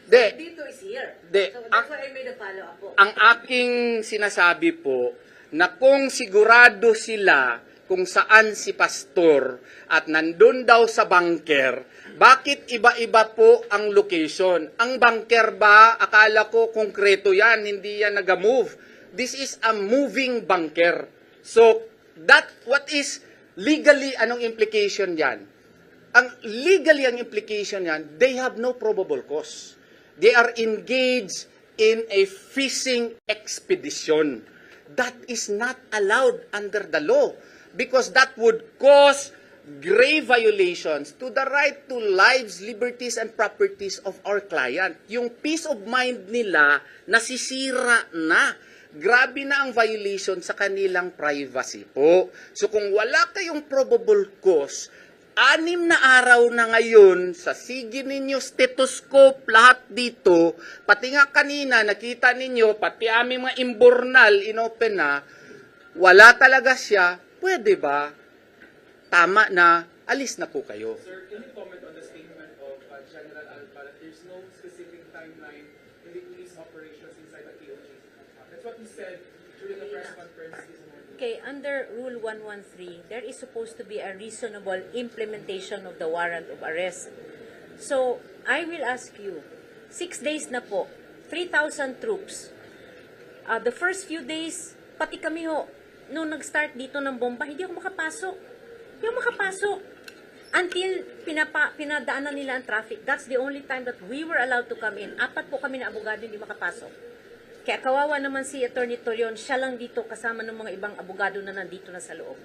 Dito is here. So that's why I made a follow-up po. Ang aking sinasabi po, na kung sigurado sila kung saan si pastor at nandun daw sa bunker, bakit iba-iba po ang location? Ang bunker ba, akala ko konkreto yan, hindi yan nag-move. This is a moving bunker. So, what is legally, anong implication yan? Legally ang implication yan, they have no probable cause. They are engaged in a fishing expedition. That is not allowed under the law because that would cause grave violations to the right to lives, liberties, and properties of our client. Yung peace of mind nila nasisira na. Grabe na ang violation sa kanilang privacy po. So kung wala kayong probable cause, 6 na araw na ngayon, sa sige ninyo, stethoscope, lahat dito, pati nga kanina, nakita ninyo, pati aming mga imbornal, inopen na, wala talaga siya, pwede ba? Tama na, alis na po kayo. Sir, can you comment on the statement of General Alpa that there's no specific timeline in the police operations inside the KOJ? That's what he said during the press conference this morning. Okay, under Rule 113, there is supposed to be a reasonable implementation of the warrant of arrest. So, I will ask you, 6 days na po, 3,000 troops. The first few days, pati kami ho, nung nag-start dito ng bomba, hindi ako makapasok. Hindi ako makapasok. Until pinadaanan nila ang traffic. That's the only time that we were allowed to come in. 4 po kami na abogado hindi makapasok. Kaya kawawa naman si Attorney Torion, siya lang dito kasama ng mga ibang abogado na nandito na sa loob.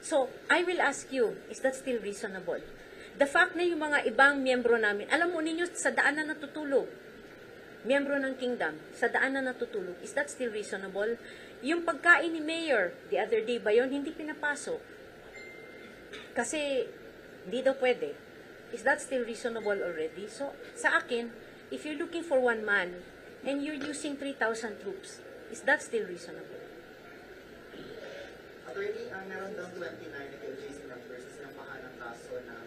So, I will ask you, is that still reasonable? The fact na yung mga ibang miyembro namin, alam mo ninyo, sa daan na natutulog. Miyembro ng Kingdom, sa daan na natutulog, is that still reasonable? Yung pagkain ni Mayor, the other day ba yun, hindi pinapasok. Kasi, hindi daw pwede. Is that still reasonable already? So, sa akin, if you're looking for one man, and you're using 3,000 troops, is that still reasonable? Attorney, meron daw 29 na KOJC members na mahanang kaso ng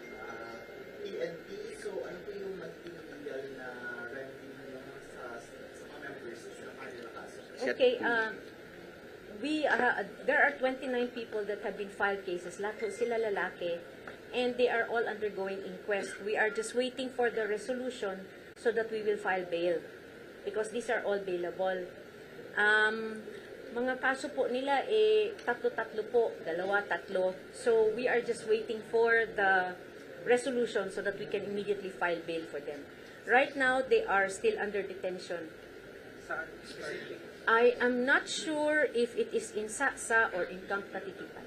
PNP. So, ano po yung magiging legal na remedy nyo sa mga members sa kanilang kaso? Okay, there are 29 people that have been filed cases. Lahat po sila lalaki, and they are all undergoing inquest. We are just waiting for the resolution so that we will file bail. Because these are all bailable. Mga kaso po nila, 3 po, 2, 3. So, we are just waiting for the resolution so that we can immediately file bail for them. Right now, they are still under detention. Saan specific? I am not sure if it is in Saksa or in Camp Katitipan.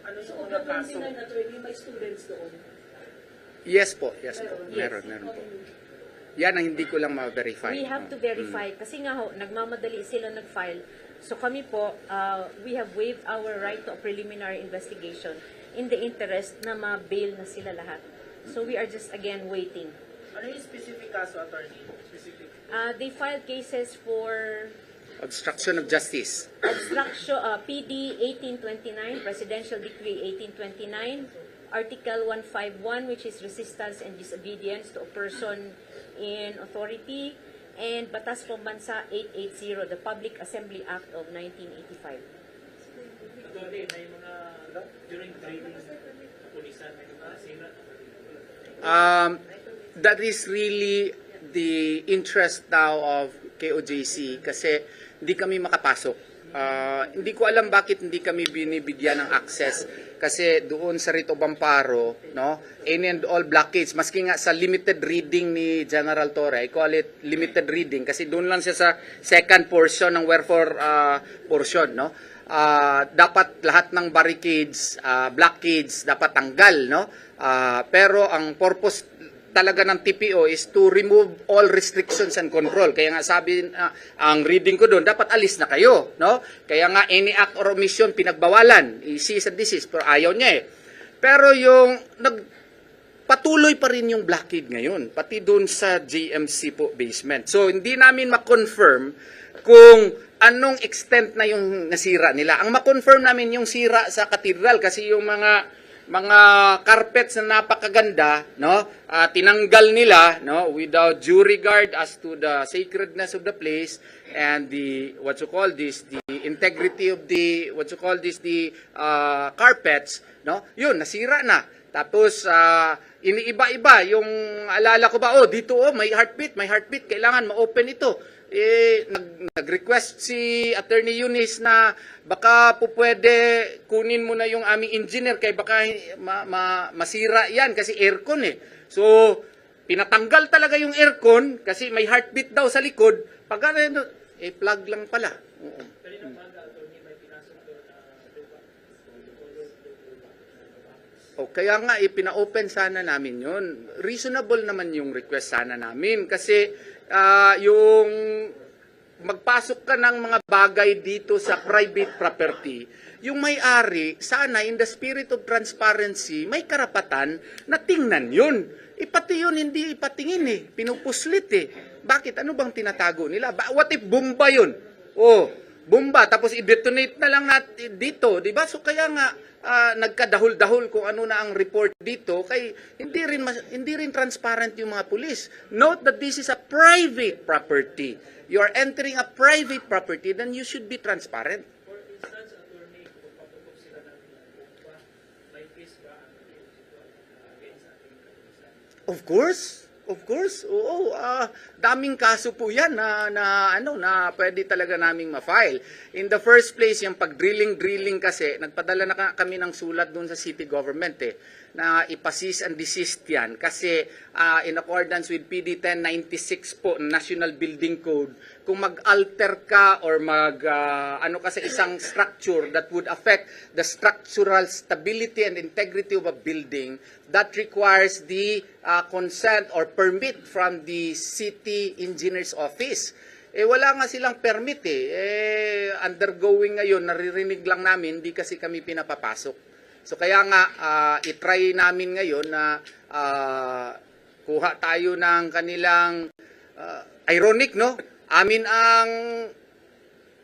Ano So, yung of the mga kaso? 29 attorney, may students doon. Yes po, yes po. Meron po. Yan ang hindi ko lang ma-verify. We have to verify. Kasi nga ho, nagmamadali sila nag-file. So kami po, we have waived our right to a preliminary investigation in the interest na ma-bail na sila lahat. So we are just again waiting. Ano yung specific kaso, attorney? Specific. They filed cases for Obstruction of justice. obstruction, PD 1829, Presidential Decree 1829, Article 151, which is resistance and disobedience to a person in authority, and Batas Pambansa 880, the Public Assembly Act of 1985. Attorney, may mga during training sa pulisan, may mga sira. That is really the interest now of KOJC kasi hindi kami makapasok. Hindi ko alam bakit hindi kami binibigyan ng access kasi doon sa writ of amparo, no, any and all blockades, maski nga sa limited reading ni General Torre, I call it limited reading kasi doon lang siya sa second portion ng wherefore portion, no. Dapat lahat ng barricades, blockades dapat tanggal, no. Pero ang purpose talaga ng TPO is to remove all restrictions and control. Kaya nga sabi, ang reading ko doon, dapat alis na kayo. No? Kaya nga, any act or omission, pinagbawalan. Cease and desist. Pero ayaw niya eh. Pero yung, patuloy pa rin yung blockade ngayon. Pati doon sa GMC po basement. So, hindi namin ma-confirm kung anong extent na yung nasira nila. Ang ma-confirm namin yung sira sa cathedral kasi yung mga carpets na napakaganda, no, tinanggal nila, no, without due regard as to the sacredness of the place and the the integrity of the the carpets, no, yun nasira na. Tapos iniiba-iba yung alala ko ba, dito may heartbeat, kailangan ma-open ito. Nag-request si Attorney Eunice na baka po pwede kunin mo na yung aming engineer kay baka masira yan kasi aircon eh. So, pinatanggal talaga yung aircon kasi may heartbeat daw sa likod. Pag plug lang pala. Kaya nga, pina-open sana namin yun. Reasonable naman yung request sana namin kasi yung magpasok ka ng mga bagay dito sa private property, yung may-ari, sana in the spirit of transparency, may karapatan na tingnan yun. Pati yun, hindi ipatingin eh. Pinupuslit eh. Bakit? Ano bang tinatago nila? What if bomba yun? Bomba, tapos i-detonate na lang natin dito. Diba? So kaya nga, nagkadahol-dahol kung ano na ang report dito, kay hindi rin transparent yung mga pulis. Note that this is a private property. You are entering a private property, then you should be transparent. For instance, attorney, kung paputok sila ng may case ba against ating kapulisan? Of course. Oo, daming kaso po 'yan na pwede talaga naming ma-file. In the first place, yung pag-drilling kasi, nagpadala na kami ng sulat doon sa city government na ipa-cease and desist 'yan kasi in accordance with PD 1096 po, National Building Code, kung mag-alter ka or ka sa isang structure that would affect the structural stability and integrity of a building, that requires the consent or permit from the city engineer's office. Wala nga silang permit undergoing ngayon, naririnig lang namin, di kasi kami pinapapasok. So kaya nga, itry namin ngayon na kuha tayo ng kanilang, ironic no? Amin ang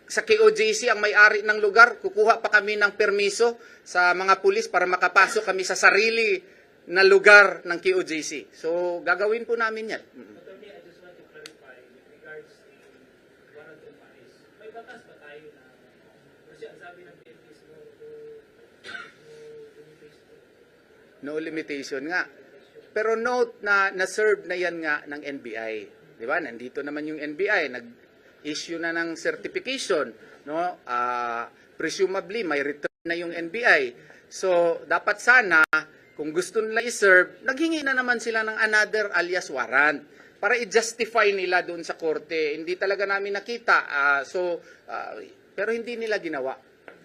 sa KOJC ang may-ari ng lugar, kukuha pa kami ng permiso sa mga pulis para makapasok kami sa sarili na lugar ng KOJC. So, gagawin po namin yan. Attorney, I just want to clarify with regards to warrant of arrest. May batas ba tayo na, kasi ang sabi ng PNP is no limitation. No limitation nga. Pero note na na-serve na yan nga ng NBI. Di ba? Nandito naman yung NBI, nag-issue na ng certification, no? Presumably may return na yung NBI. So, dapat sana kung gusto nila i-serve, naghingi na naman sila ng another alias warrant para i-justify nila doon sa korte. Hindi talaga namin nakita. Pero hindi nila ginawa.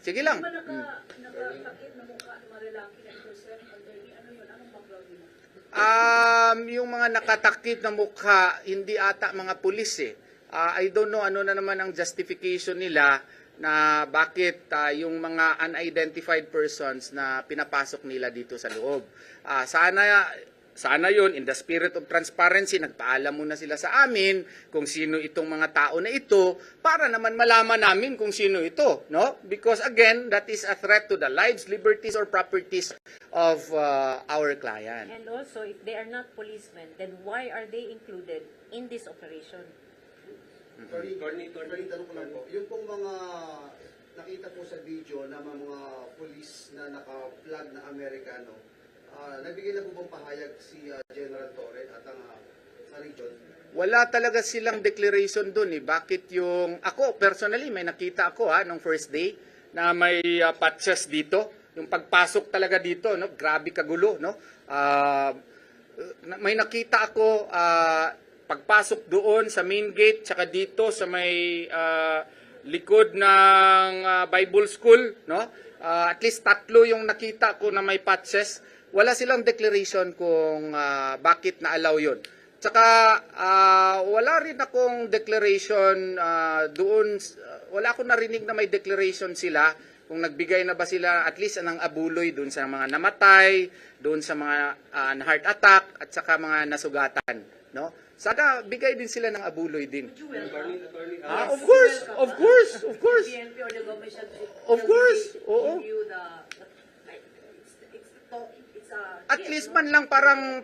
Sige lang. Di ba nakakakit na mukha ng mga lalaki na intercept, attorney? Ano yun? Anong background nila? Yung mga nakatakip na mukha, hindi ata mga pulis I don't know ano na naman ang justification nila na bakit yung mga unidentified persons na pinapasok nila dito sa loob. Sana yun, in the spirit of transparency, nagpaalam muna sila sa amin kung sino itong mga tao na ito para naman malaman namin kung sino ito. No? Because again, that is a threat to the lives, liberties, or properties of our client. And also, if they are not policemen, then why are they included in this operation? Attorney, tanong ko lang po, yung pong mga nakita po sa video na mga police na naka-flag na Amerikano, nagbigay na po bang pahayag si General Torre at ang sa region? Wala talaga silang declaration doon Bakit yung ako personally may nakita ako nung first day na may patches dito, yung pagpasok talaga dito, no? Grabe kagulo, no? May nakita ako pagpasok doon sa main gate tsaka dito sa may likod ng Bible School, no? At least 3 yung nakita ko na may patches. Wala silang declaration kung bakit na-allow yun. Tsaka wala rin akong declaration doon, wala akong narinig na may declaration sila kung nagbigay na ba sila at least ng abuloy doon sa mga namatay, doon sa mga heart attack at saka mga nasugatan, no? Sana bigay din sila ng abuloy din. Of course. PNP or the government should Of course, oo. give you it's At least man lang parang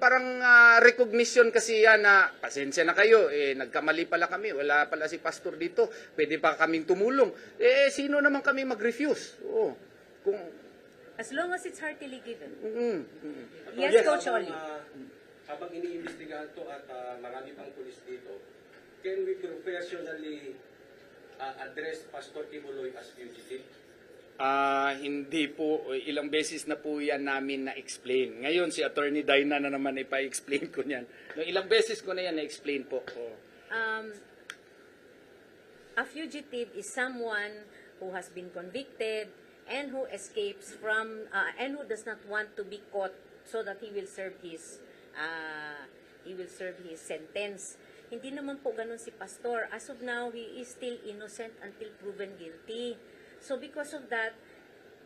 recognition kasi yan na pasensya na kayo, nagkamali pala kami, wala pala si pastor dito, pwede pa kaming tumulong. Sino naman kami mag-refuse? Oo. As long as it's heartily given. Mm-hmm. Yes, Coach Oli. Habang iniimbestigahan to at marami pang pulis dito, can we professionally address Pastor Kibuloy as fugitive? Hindi po, ilang beses na po yan namin na-explain. Ngayon si Attorney Dayna na naman ipa-explain ko niyan. No, ilang beses ko na yan na-explain po. A fugitive is someone who has been convicted and who escapes from and who does not want to be caught so that he will serve his sentence. Hindi naman po ganun si Pastor. As of now, he is still innocent until proven guilty. So because of that,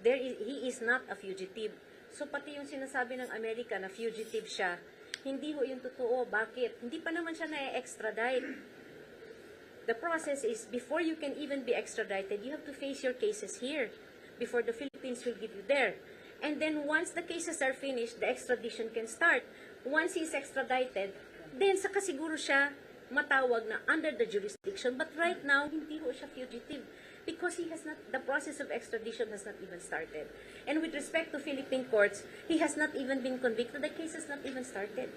he is not a fugitive. So pati yung sinasabi ng Amerika na fugitive siya, hindi ho yung totoo. Bakit? Hindi pa naman siya na-extradite. The process is, before you can even be extradited, you have to face your cases here before the Philippines will give you there. And then once the cases are finished, the extradition can start. Once he is extradited, then saka siguro siya matawag na under the jurisdiction. But right now, hindi ho siya fugitive because he has not, the process of extradition has not even started. And with respect to Philippine courts, he has not even been convicted. The case has not even started.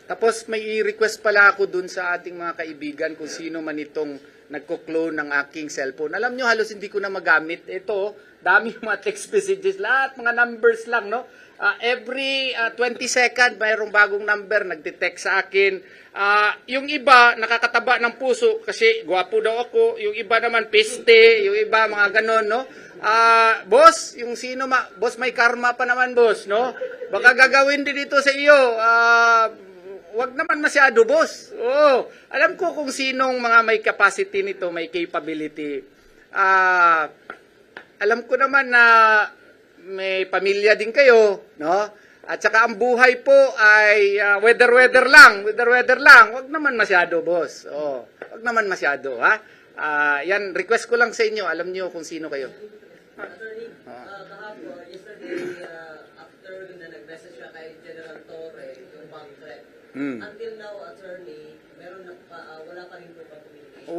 Tapos may i-request pala ako dun sa ating mga kaibigan kung sino man itong nagko-clone ng aking cellphone. Alam nyo, halos hindi ko na magamit. Ito, dami mga text messages, lahat mga numbers lang, no? Every 20 second, mayroong bagong number, nagte-text sa akin. Yung iba, nakakataba ng puso kasi gwapo daw ako. Yung iba naman, peste. Yung iba, mga ganon, no? Boss, yung sino boss, may karma pa naman, boss, no? Baka gagawin din dito sa iyo. Wag naman masyado, boss. Oo. Alam ko kung sinong mga may capacity nito, may capability. Alam ko naman na may pamilya din kayo, no? At saka ang buhay po ay weather lang. Wag naman masyado, boss. Oo. Wag naman masyado, ha? Yan, request ko lang sa inyo. Alam niyo kung sino kayo. Attorney, kahapon, yesterday, after na nag-message siya kay General Torre, yung bank threat, until now, attorney, wala pa rin po ba communication?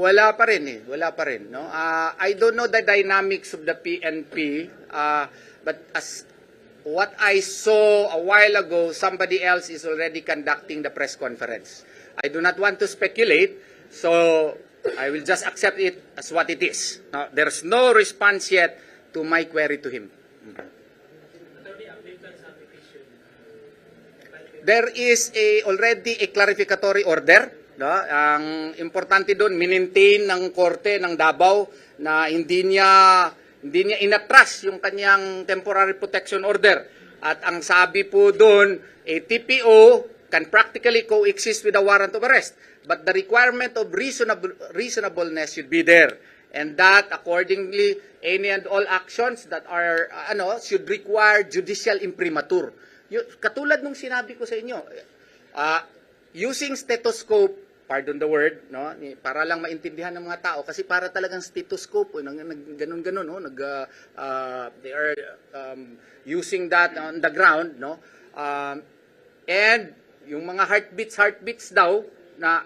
Wala pa rin, no? I don't know the dynamics of the PNP, but as what I saw a while ago, somebody else is already conducting the press conference. I do not want to speculate, so I will just accept it as what it is. No, there's no response yet to my query to him. There is already a clarificatory order. No? Ang importante doon, minintain ng korte ng Davao na hindi niya inatras yung kanyang temporary protection order. At ang sabi po doon, a TPO can practically coexist with a warrant of arrest. But the requirement of reasonableness should be there. And that, accordingly, any and all actions that are, should require judicial imprimatur. Katulad nung sinabi ko sa inyo, using stethoscope, pardon the word, no, para lang maintindihan ng mga tao, kasi para talagang stethoscope, ganun-ganun, no, they are using that on the ground, no, and yung mga heartbeats daw, na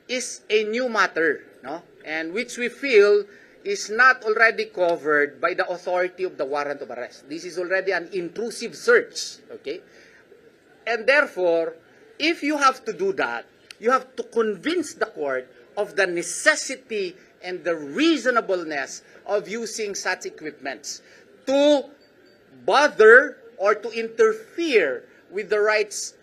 is a new matter, no, and which we feel is not already covered by the authority of the warrant of arrest. This is already an intrusive search, okay? And therefore, if you have to do that, you have to convince the court of the necessity and the reasonableness of using such equipments to bother or to interfere with the rights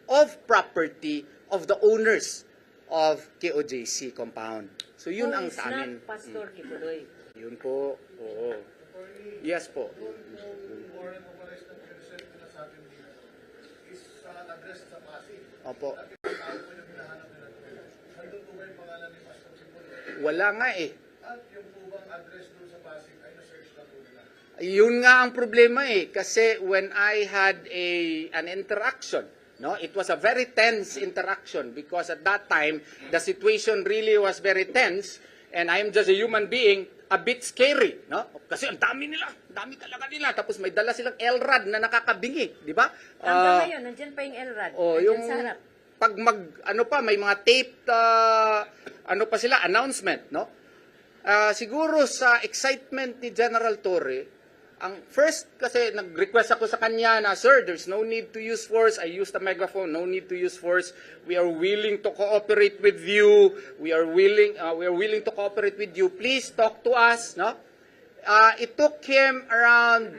of property of the owners of KOJC compound. So yun ang sa amin. Not Pastor Kibuloy. Yun po. Oo. Yes po. Opo. Wala nga eh. Yun nga ang problema eh. Kasi when I had an interaction, no, it was a very tense interaction because at that time, the situation really was very tense and I am just a human being, a bit scary, no? Kasi ang dami talaga nila. Tapos may dala silang LRAD na nakakabingi, di ba? Hanggang ngayon, nandyan pa yung LRAD. Yung sa harap. pag may mga taped, announcement, no? Siguro sa excitement ni General Torre, ang first kasi nag-request ako sa kanya na, sir, there's no need to use force. I used the megaphone, no need to use force. We are willing to cooperate with you. We are willing to cooperate with you. Please talk to us, no? It took him around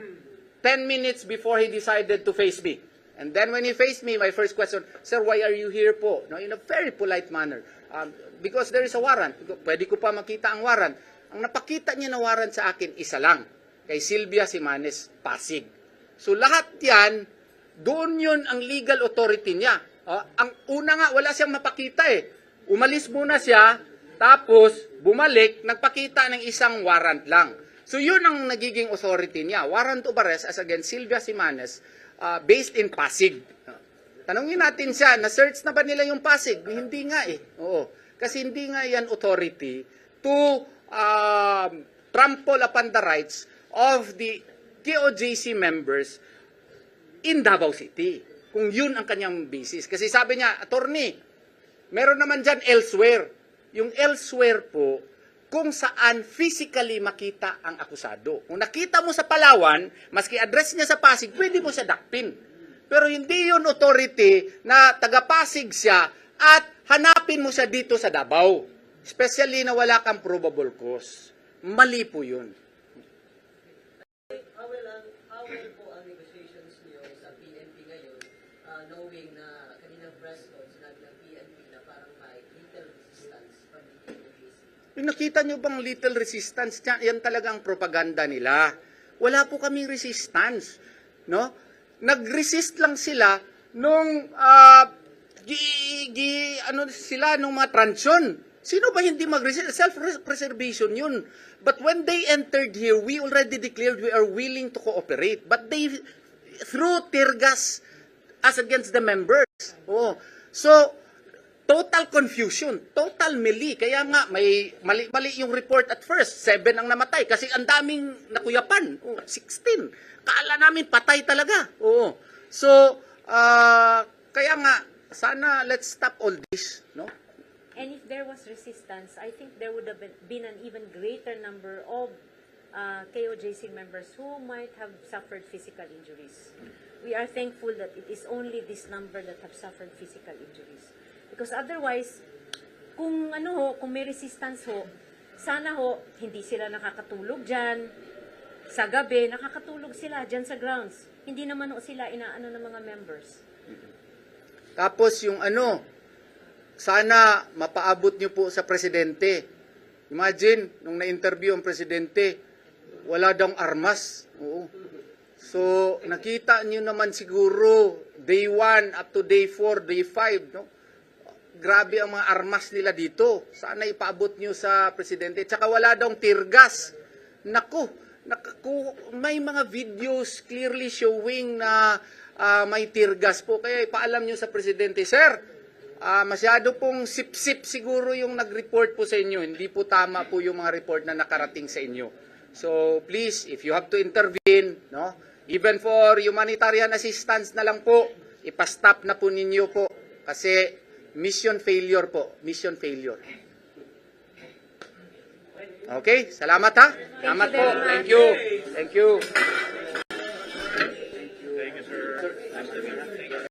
10 minutes before he decided to face me. And then when he faced me, my first question, sir, why are you here po? No, in a very polite manner. Because there is a warrant. Pwede ko pa makita ang warrant. Ang napakita niya na warrant sa akin, isa lang. Kay Sylvia Simanes, Pasig. So lahat yan, doon yun ang legal authority niya. Ang una nga, wala siyang mapakita eh. Umalis muna siya, tapos bumalik, nagpakita ng isang warrant lang. So yun ang nagiging authority niya. Warrant of arrest as against Sylvia Simanes, based in Pasig. Tanungin natin siya, na-search na ba nila yung Pasig? Hindi nga eh. Oo. Kasi hindi nga yan authority to trample upon the rights of the KOJC members in Davao City. Kung yun ang kanyang basis. Kasi sabi niya, attorney, meron naman dyan elsewhere. Yung elsewhere po, kung saan physically makita ang akusado. Kung nakita mo sa Palawan, maski address niya sa Pasig, pwede mo siya dakpin. Pero hindi yun authority na taga-Pasig siya at hanapin mo siya dito sa Davao. Especially na wala kang probable cause. Mali po yun. How will po ang negotiations niyo sa PNP ngayon, knowing na kaninang press con sinabi ng PNP na parang may little resistance from the KOJC? Yung nakita nyo bang little resistance? Yan talagang propaganda nila. Wala po kaming resistance. No? Nag-resist lang sila nung nung mga transyon. Sino ba hindi mag-resist? Self-preservation yun. But when they entered here, we already declared we are willing to cooperate. But they threw tear gas as against the members. Oh. So, total confusion, total mali. Kaya nga, may mali yung report at first. 7 ang namatay kasi ang daming nakuyapan. 16. Kaala namin patay talaga. Oo. So, kaya nga, sana let's stop all this. No? And if there was resistance, I think there would have been an even greater number of KOJC members who might have suffered physical injuries. We are thankful that it is only this number that have suffered physical injuries. Because otherwise, kung may resistance ho, sana ho, hindi sila nakakatulog dyan. Sa gabi, nakakatulog sila dyan sa grounds. Hindi naman ho sila inaano ng mga members. Tapos yung sana mapaabot nyo po sa presidente. Imagine, nung na-interview ang presidente, wala daw armas. Oo. So, nakita nyo naman siguro, day 1 up to day 4, day 5, no? Grabe ang mga armas nila dito. Sana ipaabot nyo sa presidente. Tsaka wala daw tear gas. Naku, may mga videos clearly showing na may tear gas po. Kaya ipaalam nyo sa presidente, Sir, masyado pong sip-sip siguro yung nag-report po sa inyo. Hindi po tama po yung mga report na nakarating sa inyo. So, please, if you have to intervene, no, even for humanitarian assistance na lang po, ipastop na po ninyo po. Kasi mission failure po. Mission failure. Okay? Salamat ha? Salamat po. Thank you. Thank you. Thank you, sir.